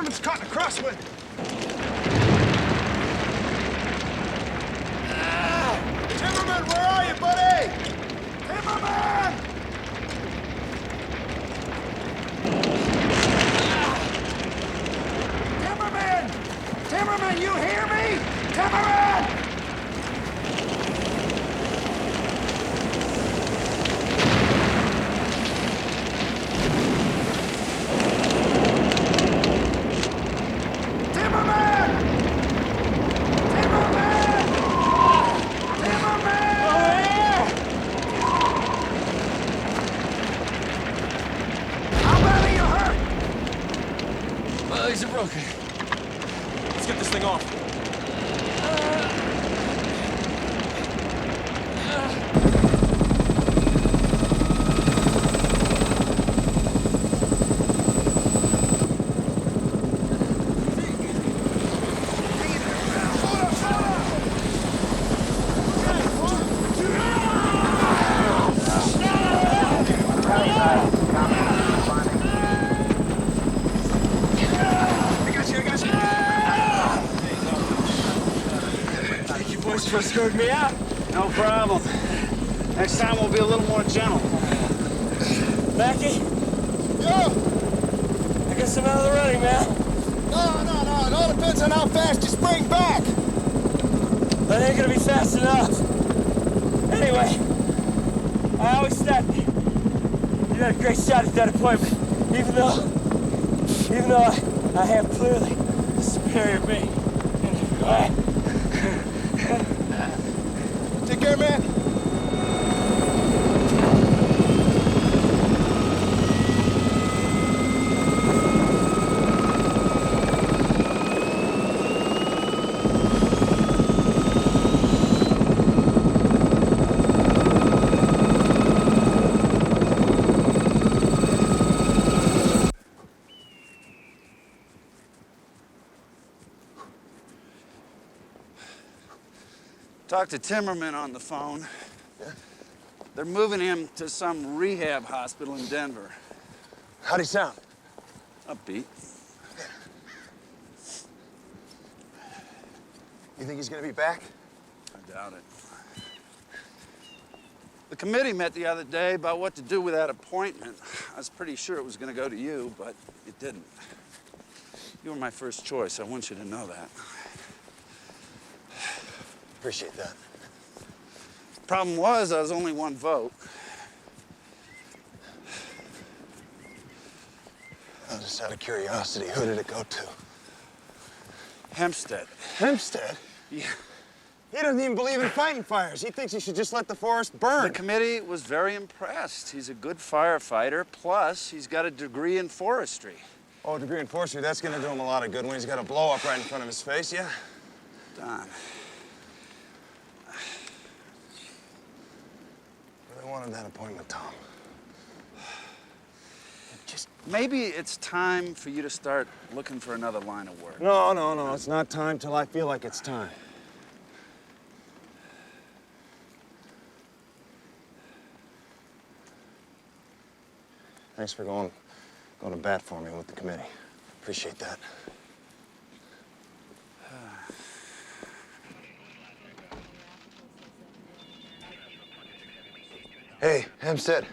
Sherman's caught in a crosswind. Timmerman, where are you, buddy? Timmerman! Timmerman! Timmerman, you hear me? Timmerman! Legs are broken. Let's get this thing off. For screwed me out. No problem. Next time we'll be a little more gentle. Mackie? Yeah? I guess I'm out of the running, man. No. It all depends on how fast you spring back. That ain't gonna be fast enough. Anyway, I always thought you had a great shot at that appointment. Even though I have clearly a superior being. Take care, man. Talked to Timmerman on the phone. They're moving him to some rehab hospital in Denver. How'd he sound? Upbeat. You think he's gonna be back? I doubt it. The committee met the other day about what to do with that appointment. I was pretty sure it was going to go to you, but it didn't. You were my first choice. I want you to know that. Appreciate that. Problem was, I was only one vote. Just out of curiosity, who did it go to? Hempstead. Hempstead? Yeah. He doesn't even believe in fighting fires. He thinks you should just let the forest burn. The committee was very impressed. He's a good firefighter, plus he's got a degree in forestry. Oh, a degree in forestry, that's gonna do him a lot of good when he's got a blow up right in front of his face, yeah? Don. I wanted that appointment, Tom. Maybe it's time for you to start looking for another line of work. No. It's not time till I feel like it's time. Thanks for going to bat for me with the committee. Appreciate that. Hey, Hempstead.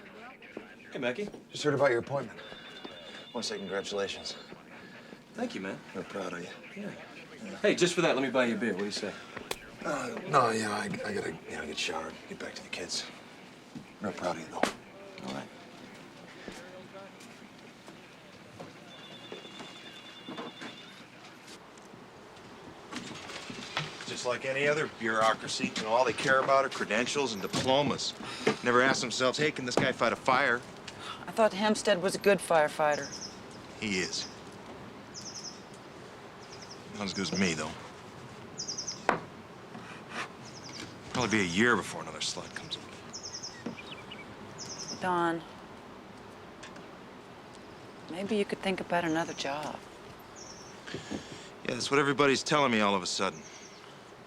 Hey, Mackie. Just heard about your appointment. I want to say congratulations. Thank you, man. We're proud of you. Yeah. Hey, just for that, let me buy you a beer. What do you say? No, yeah, I gotta, get showered, get back to the kids. Real proud of you, though. All right. Just like any other bureaucracy, all they care about are credentials and diplomas. Never ask themselves, hey, can this guy fight a fire? I thought Hempstead was a good firefighter. He is. Not as good as me, though. Probably be a year before another slug comes up. Don, maybe you could think about another job. Yeah, that's what everybody's telling me all of a sudden.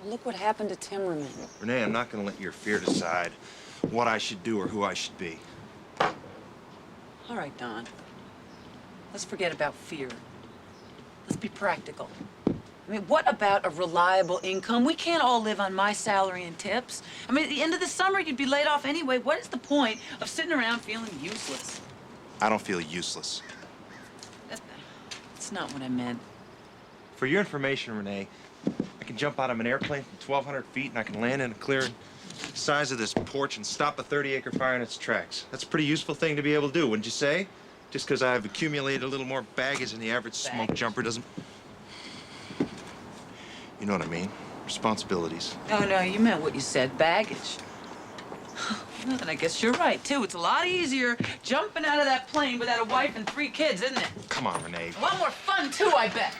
Well, look what happened to Timmerman. Renee, I'm not gonna let your fear decide what I should do or who I should be. All right, Don. Let's forget about fear. let's be practical. I mean, what about a reliable income? We can't all live on my salary and tips. I mean, at the end of the summer, you'd be laid off anyway. What is the point of sitting around feeling useless? I don't feel useless. That's not what I meant. For your information, Renee, I can jump out of an airplane from 1,200 feet and I can land in a clearing the size of this porch and stop a 30-acre fire in its tracks. That's a pretty useful thing to be able to do, wouldn't you say? Just because I've accumulated a little more baggage than the average smoke jumper doesn't... You know what I mean? Responsibilities. No, you meant what you said, baggage. Well, then I guess you're right, too. It's a lot easier jumping out of that plane without a wife and 3 kids, isn't it? Come on, Renee. A lot more fun, too, I bet.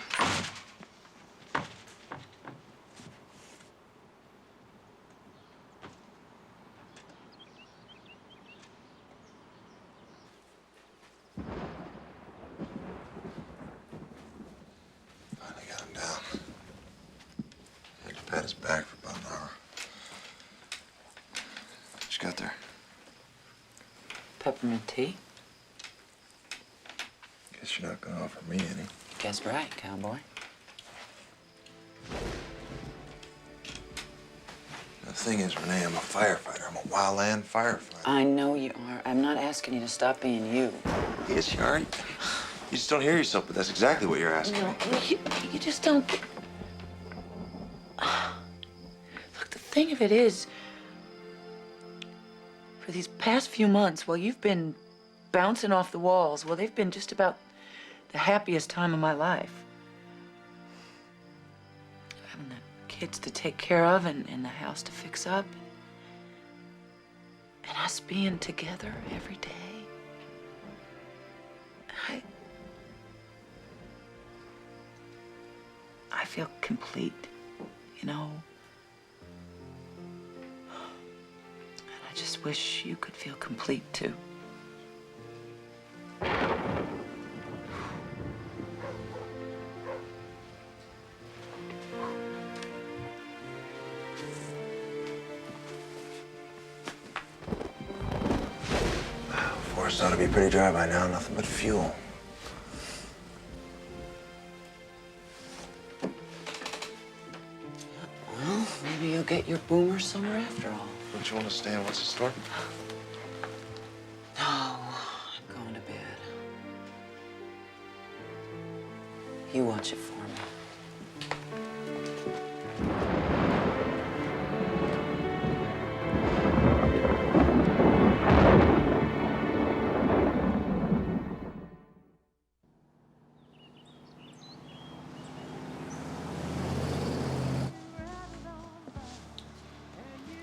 Finally got him down. I had to pat his back for about an hour. What you got there? Peppermint tea? Guess you're not gonna offer me any. Guess right, cowboy. The thing is, Renee, I'm a firefighter. I'm a wildland firefighter. I know you are. I'm not asking you to stop being you. Yes, you are. You just don't hear yourself, but that's exactly what you're asking. No, you just don't get... Look, the thing of it is, for these past few months, well, you've been bouncing off the walls. Well, they've been just about the happiest time of my life. Having the kids to take care of and the house to fix up. And us being together every day. I feel complete, you know? And I just wish you could feel complete, too. Forest ought to be pretty dry by now, nothing but fuel. Well, maybe you'll get your boomer somewhere after all. Don't you want to stay and watch the storm? No, I'm going to bed. You watch it for me.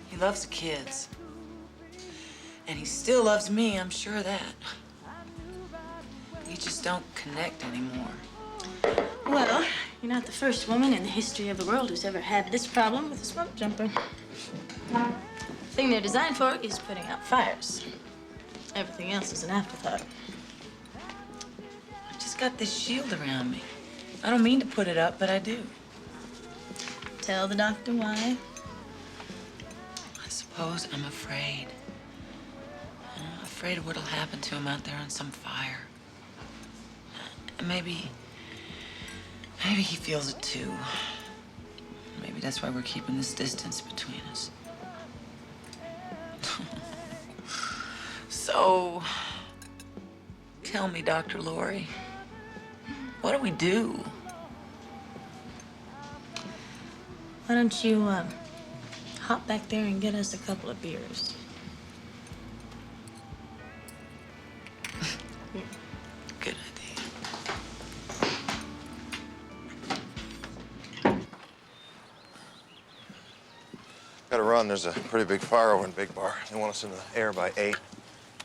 He loves the kids. And he still loves me, I'm sure of that. We just don't connect anymore. Well, you're not the first woman in the history of the world who's ever had this problem with a smoke jumper. The thing they're designed for is putting out fires. Everything else is an afterthought. I've just got this shield around me. I don't mean to put it up, but I do. Tell the doctor why. I suppose I'm afraid. Afraid of what'll happen to him out there on some fire. And maybe he feels it too. Maybe that's why we're keeping this distance between us. So, tell me, Dr. Lori, what do we do? Why don't you, hop back there and get us a couple of beers? Good idea. Gotta run. There's a pretty big fire over in Big Bar. They want us in the air by 8.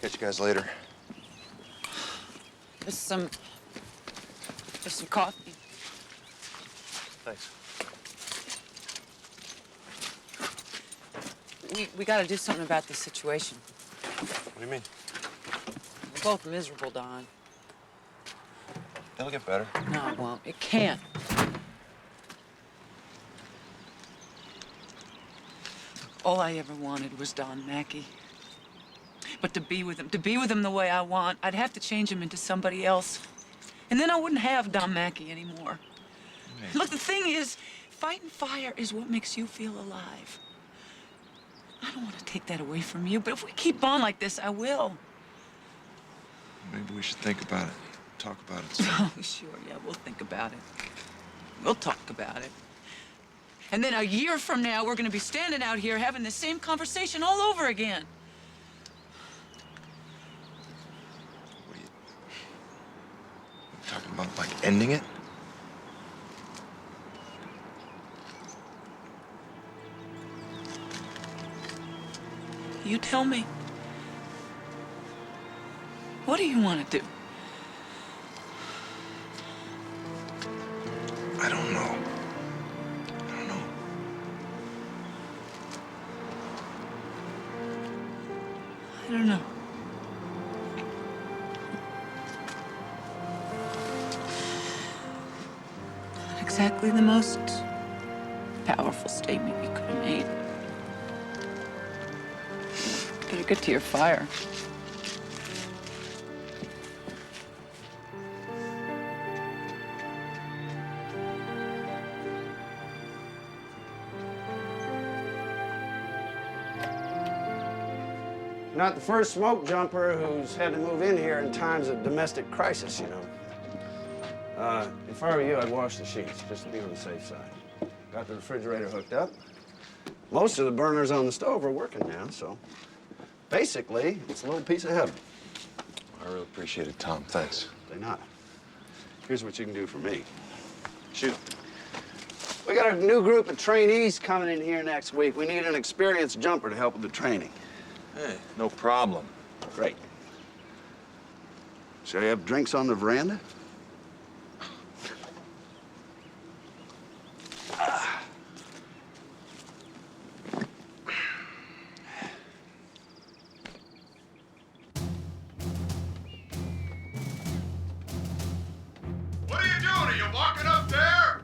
Catch you guys later. There's some coffee. Thanks. We gotta do something about this situation. What do you mean? We're both miserable, Don. It'll get better. No, it won't. It can't. All I ever wanted was Don Mackey. But to be with him the way I want, I'd have to change him into somebody else. And then I wouldn't have Don Mackey anymore. Look, the thing is, fighting fire is what makes you feel alive. I don't want to take that away from you, but if we keep on like this, I will. Maybe we should think about it. Talk about it. Oh, sure, yeah, we'll think about it. We'll talk about it. And then a year from now, we're gonna be standing out here having the same conversation all over again. Talking about, like, ending it? You tell me. What do you want to do? I don't know. I don't know. Not exactly the most powerful statement you could have made. Better get to your fire. You're not the first smoke jumper who's had to move in here in times of domestic crisis, you know. If I were you, I'd wash the sheets, just to be on the safe side. Got the refrigerator hooked up. Most of the burners on the stove are working now, so basically, it's a little piece of heaven. I really appreciate it, Tom. Thanks. They not. Here's what you can do for me. Shoot. We got a new group of trainees coming in here next week. We need an experienced jumper to help with the training. Hey, no problem. Great. Shall we have drinks on the veranda? What are you doing? Are you walking up there?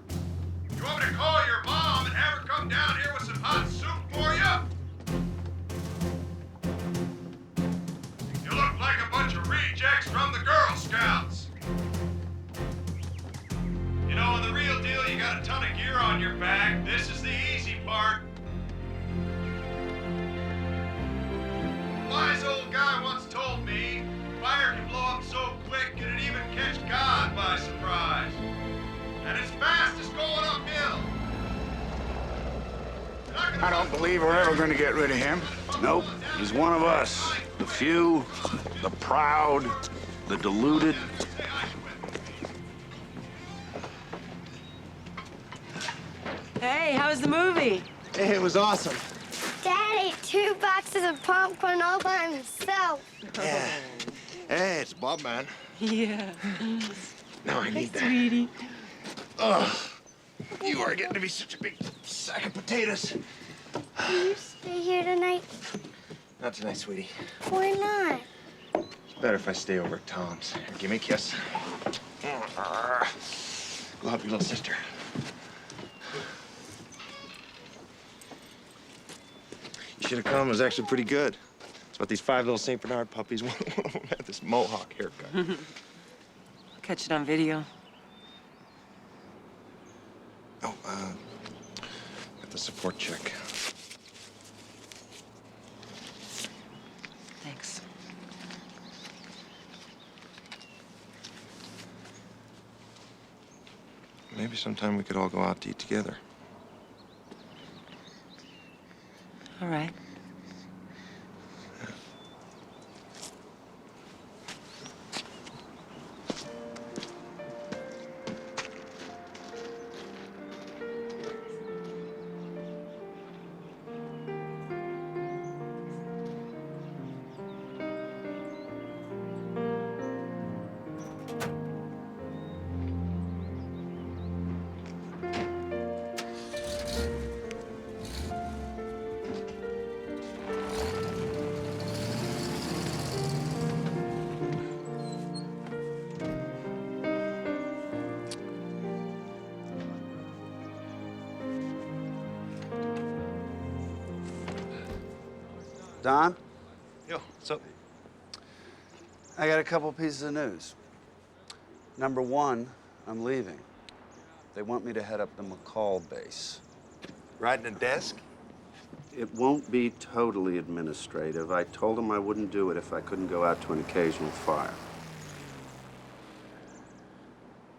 You want me to call your mom and have her come down here with some hot soup for you? You look like a bunch of rejects from the Girl Scouts. You know, in the real deal, you got a ton of gear on your back. This is the easy part. A wise old guy once told me, fire can blow up so quick it'd even catch God by surprise. And it's fast as going uphill. I don't believe we're ever going to get rid of him. Nope. He's one of us. The few, the proud, the deluded. Hey, how was the movie? Hey, it was awesome. Dad ate 2 boxes of popcorn all by himself. Yeah. Hey, it's Bob, man. Yeah. Now I need that. Sweetie. Ugh. You are getting to be such a big sack of potatoes. Will you stay here tonight? Not tonight, sweetie. Why not? It's better if I stay over at Tom's. Here, give me a kiss. Go help your little sister. You should have come. It was actually pretty good. It's about these 5 little St. Bernard puppies. One of them had this mohawk haircut. I'll catch it on video. Oh, got the support check. Thanks. Maybe sometime we could all go out to eat together. All right. Don, Yo, what's up? I got a couple pieces of news. Number one, I'm leaving. They want me to head up the McCall base. Riding a desk? It won't be totally administrative. I told them I wouldn't do it if I couldn't go out to an occasional fire.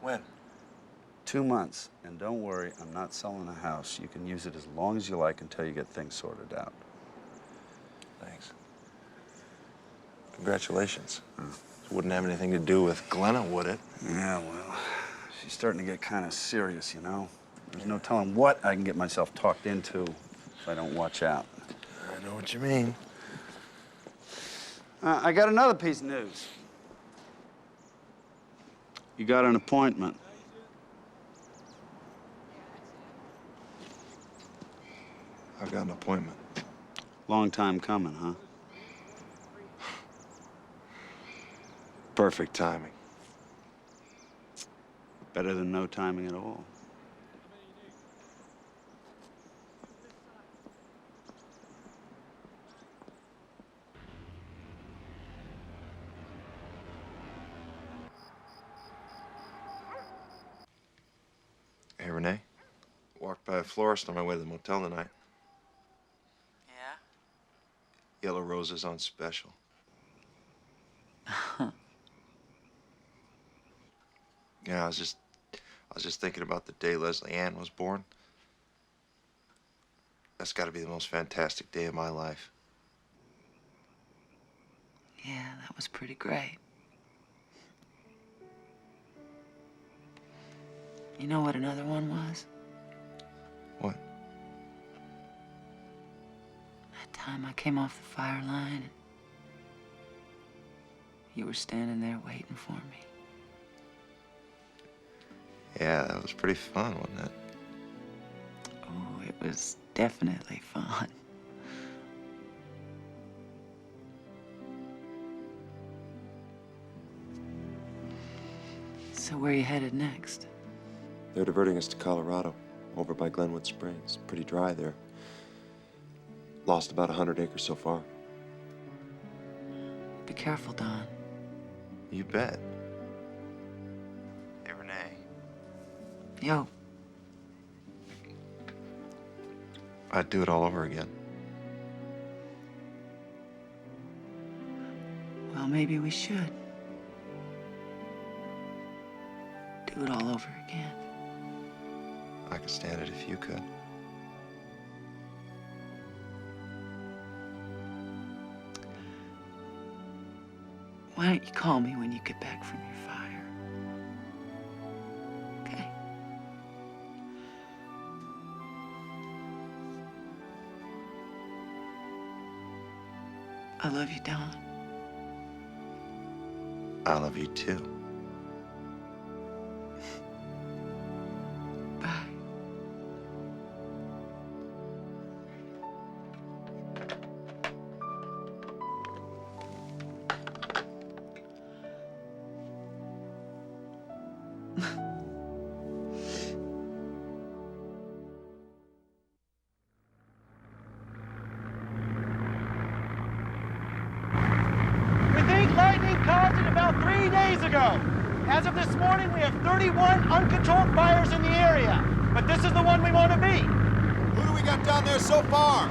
When? 2 months. And don't worry, I'm not selling a house. You can use it as long as you like until you get things sorted out. Thanks. Congratulations. It wouldn't have anything to do with Glenna, would it? Yeah, well, she's starting to get kind of serious, you know? There's no telling what I can get myself talked into if I don't watch out. I know what you mean. I got another piece of news. You got an appointment. I've got an appointment. Long time coming, huh? Perfect timing. Better than no timing at all. Hey, Renee. Walked by a florist on my way to the motel tonight. Yeah? Yellow roses on special. Yeah, I was just thinking about the day Leslie Ann was born. That's got to be the most fantastic day of my life. Yeah, that was pretty great. You know what another one was? What? That time I came off the fire line and you were standing there waiting for me. Yeah, that was pretty fun, wasn't it? Oh, it was definitely fun. So where are you headed next? They're diverting us to Colorado, over by Glenwood Springs. Pretty dry there. Lost about 100 acres so far. Be careful, Don. You bet. Hey, Renee. Yo. I'd do it all over again. Well, maybe we should. Do it all over again. I could stand it if you could. Why don't you call me when you get back from your fire? Okay? I love you, Don. I love you too. Bye. We think lightning caused it about 3 days ago. As of this morning, we have 31 uncontrolled fires in the area. But this is the one we want to be. Who do we got down there so far?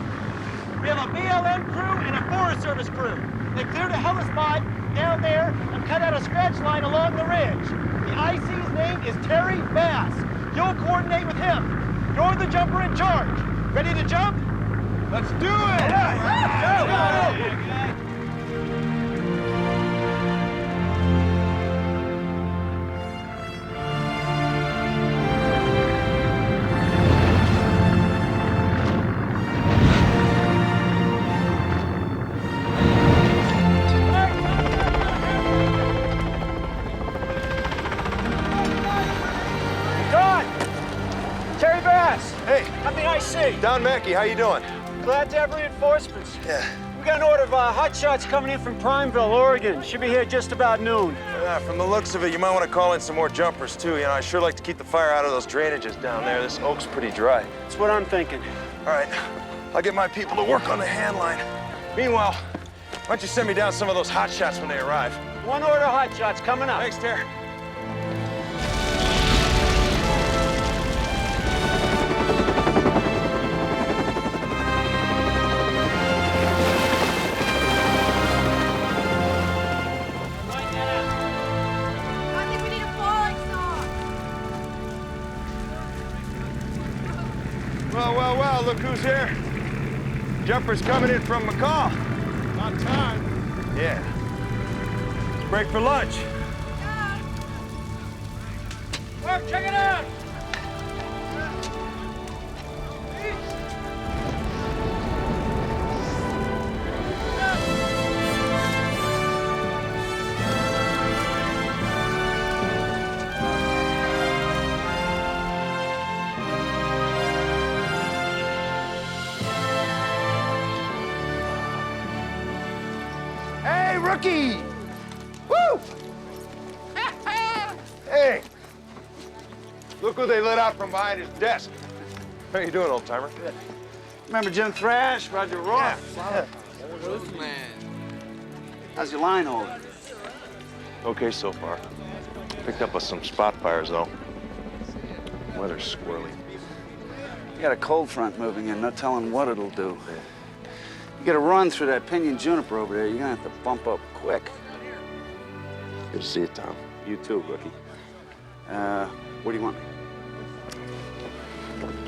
We have a BLM crew and a Forest Service crew. They cleared a helipad down there and cut out a stretch line along the ridge. The IC's name is Terry Bass. You'll coordinate with him. You're the jumper in charge. Ready to jump? Let's do it! Go! Don! Terry Bass! Hey! I'm the IC. Don Mackey, how you doing? Glad to have reinforcements. Yeah. We got an order of hot shots coming in from Primeville, Oregon. Should be here just about noon. Yeah, from the looks of it, you might want to call in some more jumpers, too. You know, I sure like to keep the fire out of those drainages down there. This oak's pretty dry. That's what I'm thinking. All right, I'll get my people to work on the hand line. Meanwhile, why don't you send me down some of those hot shots when they arrive? One order of hot shots coming up. Thanks, Terry. Well, look who's here. Jumper's coming in from McCall. On time. Yeah. Break for lunch. Mark, check it out! Hey, rookie! Woo! Hey! Look who they let out from behind his desk. How you doing, old timer? Good. Remember Jim Thrash, Roger Roth? Yeah. How's your line holding? Okay so far. Picked up some spot fires, though. Weather's squirrely. You got a cold front moving in, no telling what it'll do. You gotta run through that pinyon juniper over there. You're gonna have to bump up quick. Good to see you, Tom. You too, rookie. What do you want?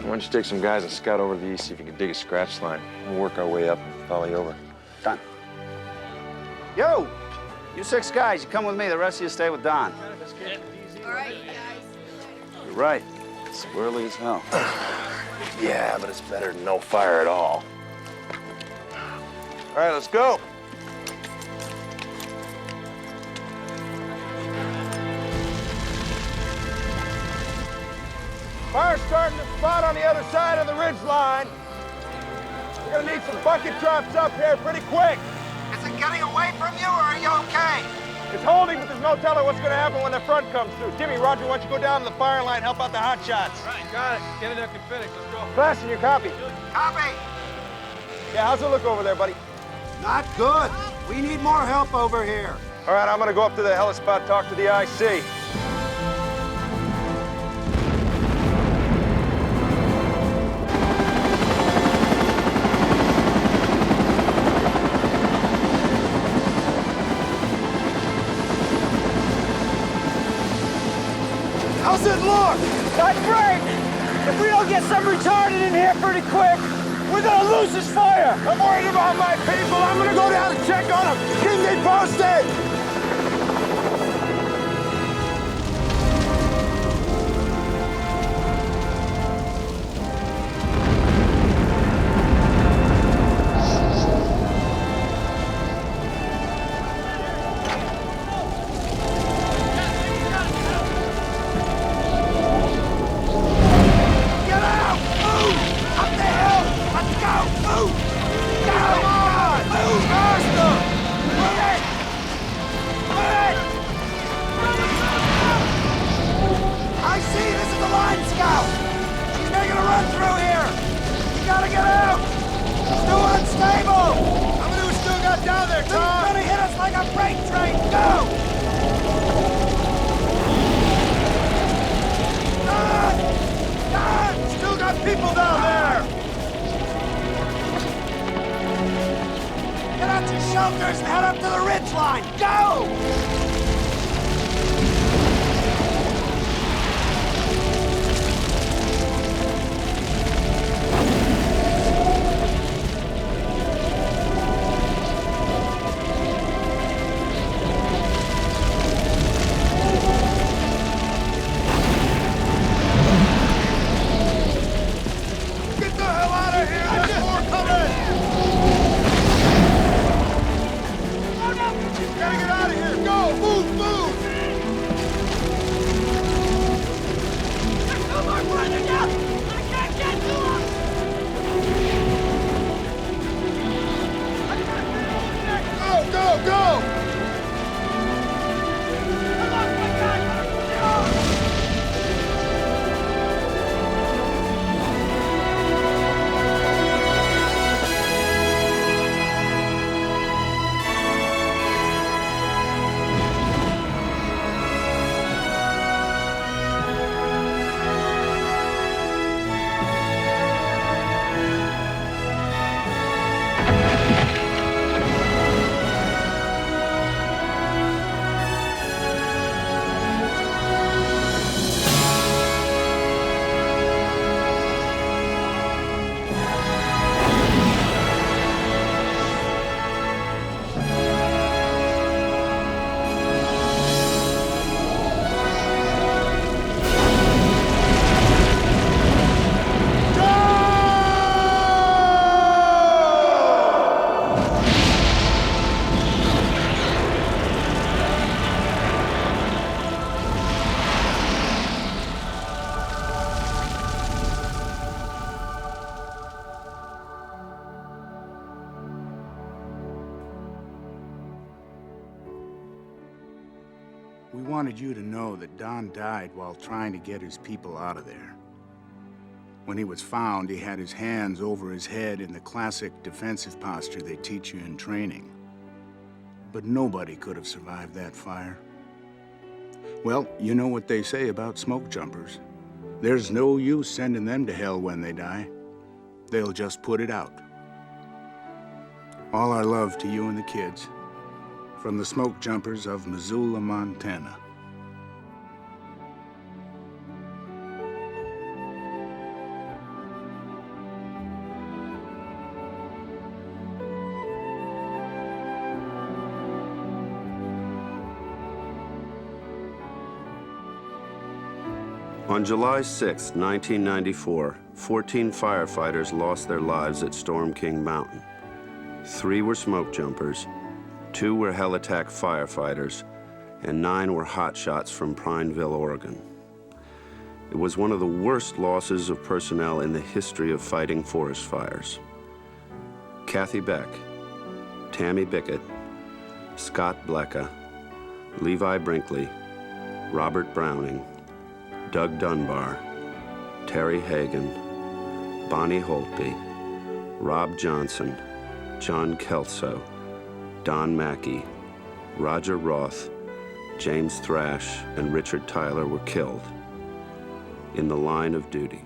Why don't you take some guys and scout over to the east, see if you can dig a scratch line. We'll work our way up and follow you over. Done. Yo! You 6 guys, you come with me. The rest of you stay with Don. All right, guys. You're right. Squirrely as hell. Yeah, but it's better than no fire at all. All right, let's go. Fire's starting to spot on the other side of the ridge line. We're gonna need some bucket drops up here pretty quick. Is it getting away from you, or are you okay? It's holding, but there's no telling what's gonna happen when the front comes through. Jimmy, Roger, why don't you go down to the fire line, help out the hot shots? Right, got it. Get it up and finish. Let's go. Fasten your copy. Copy. Yeah, how's it look over there, buddy? Not good. We need more help over here. All right, I'm gonna go up to the helispot, talk to the IC. How's it look? Not great. If we don't get some retarded in here pretty quick, we're gonna lose this fire. I'm worried about my people. I'm gonna go down and check on them. Keep me posted. We wanted you to know that Don died while trying to get his people out of there. When he was found, he had his hands over his head in the classic defensive posture they teach you in training. But nobody could have survived that fire. Well, you know what they say about smoke jumpers. There's no use sending them to hell when they die. They'll just put it out. All our love to you and the kids. From the smoke jumpers of Missoula, Montana. On July 6, 1994, 14 firefighters lost their lives at Storm King Mountain. 3 were smoke jumpers, 2 were hell attack firefighters, and 9 were hotshots from Prineville, Oregon. It was one of the worst losses of personnel in the history of fighting forest fires. Kathy Beck, Tammy Bickett, Scott Blecka, Levi Brinkley, Robert Browning, Doug Dunbar, Terry Hagan, Bonnie Holtby, Rob Johnson, John Kelso, Don Mackey, Roger Roth, James Thrash, and Richard Tyler were killed in the line of duty.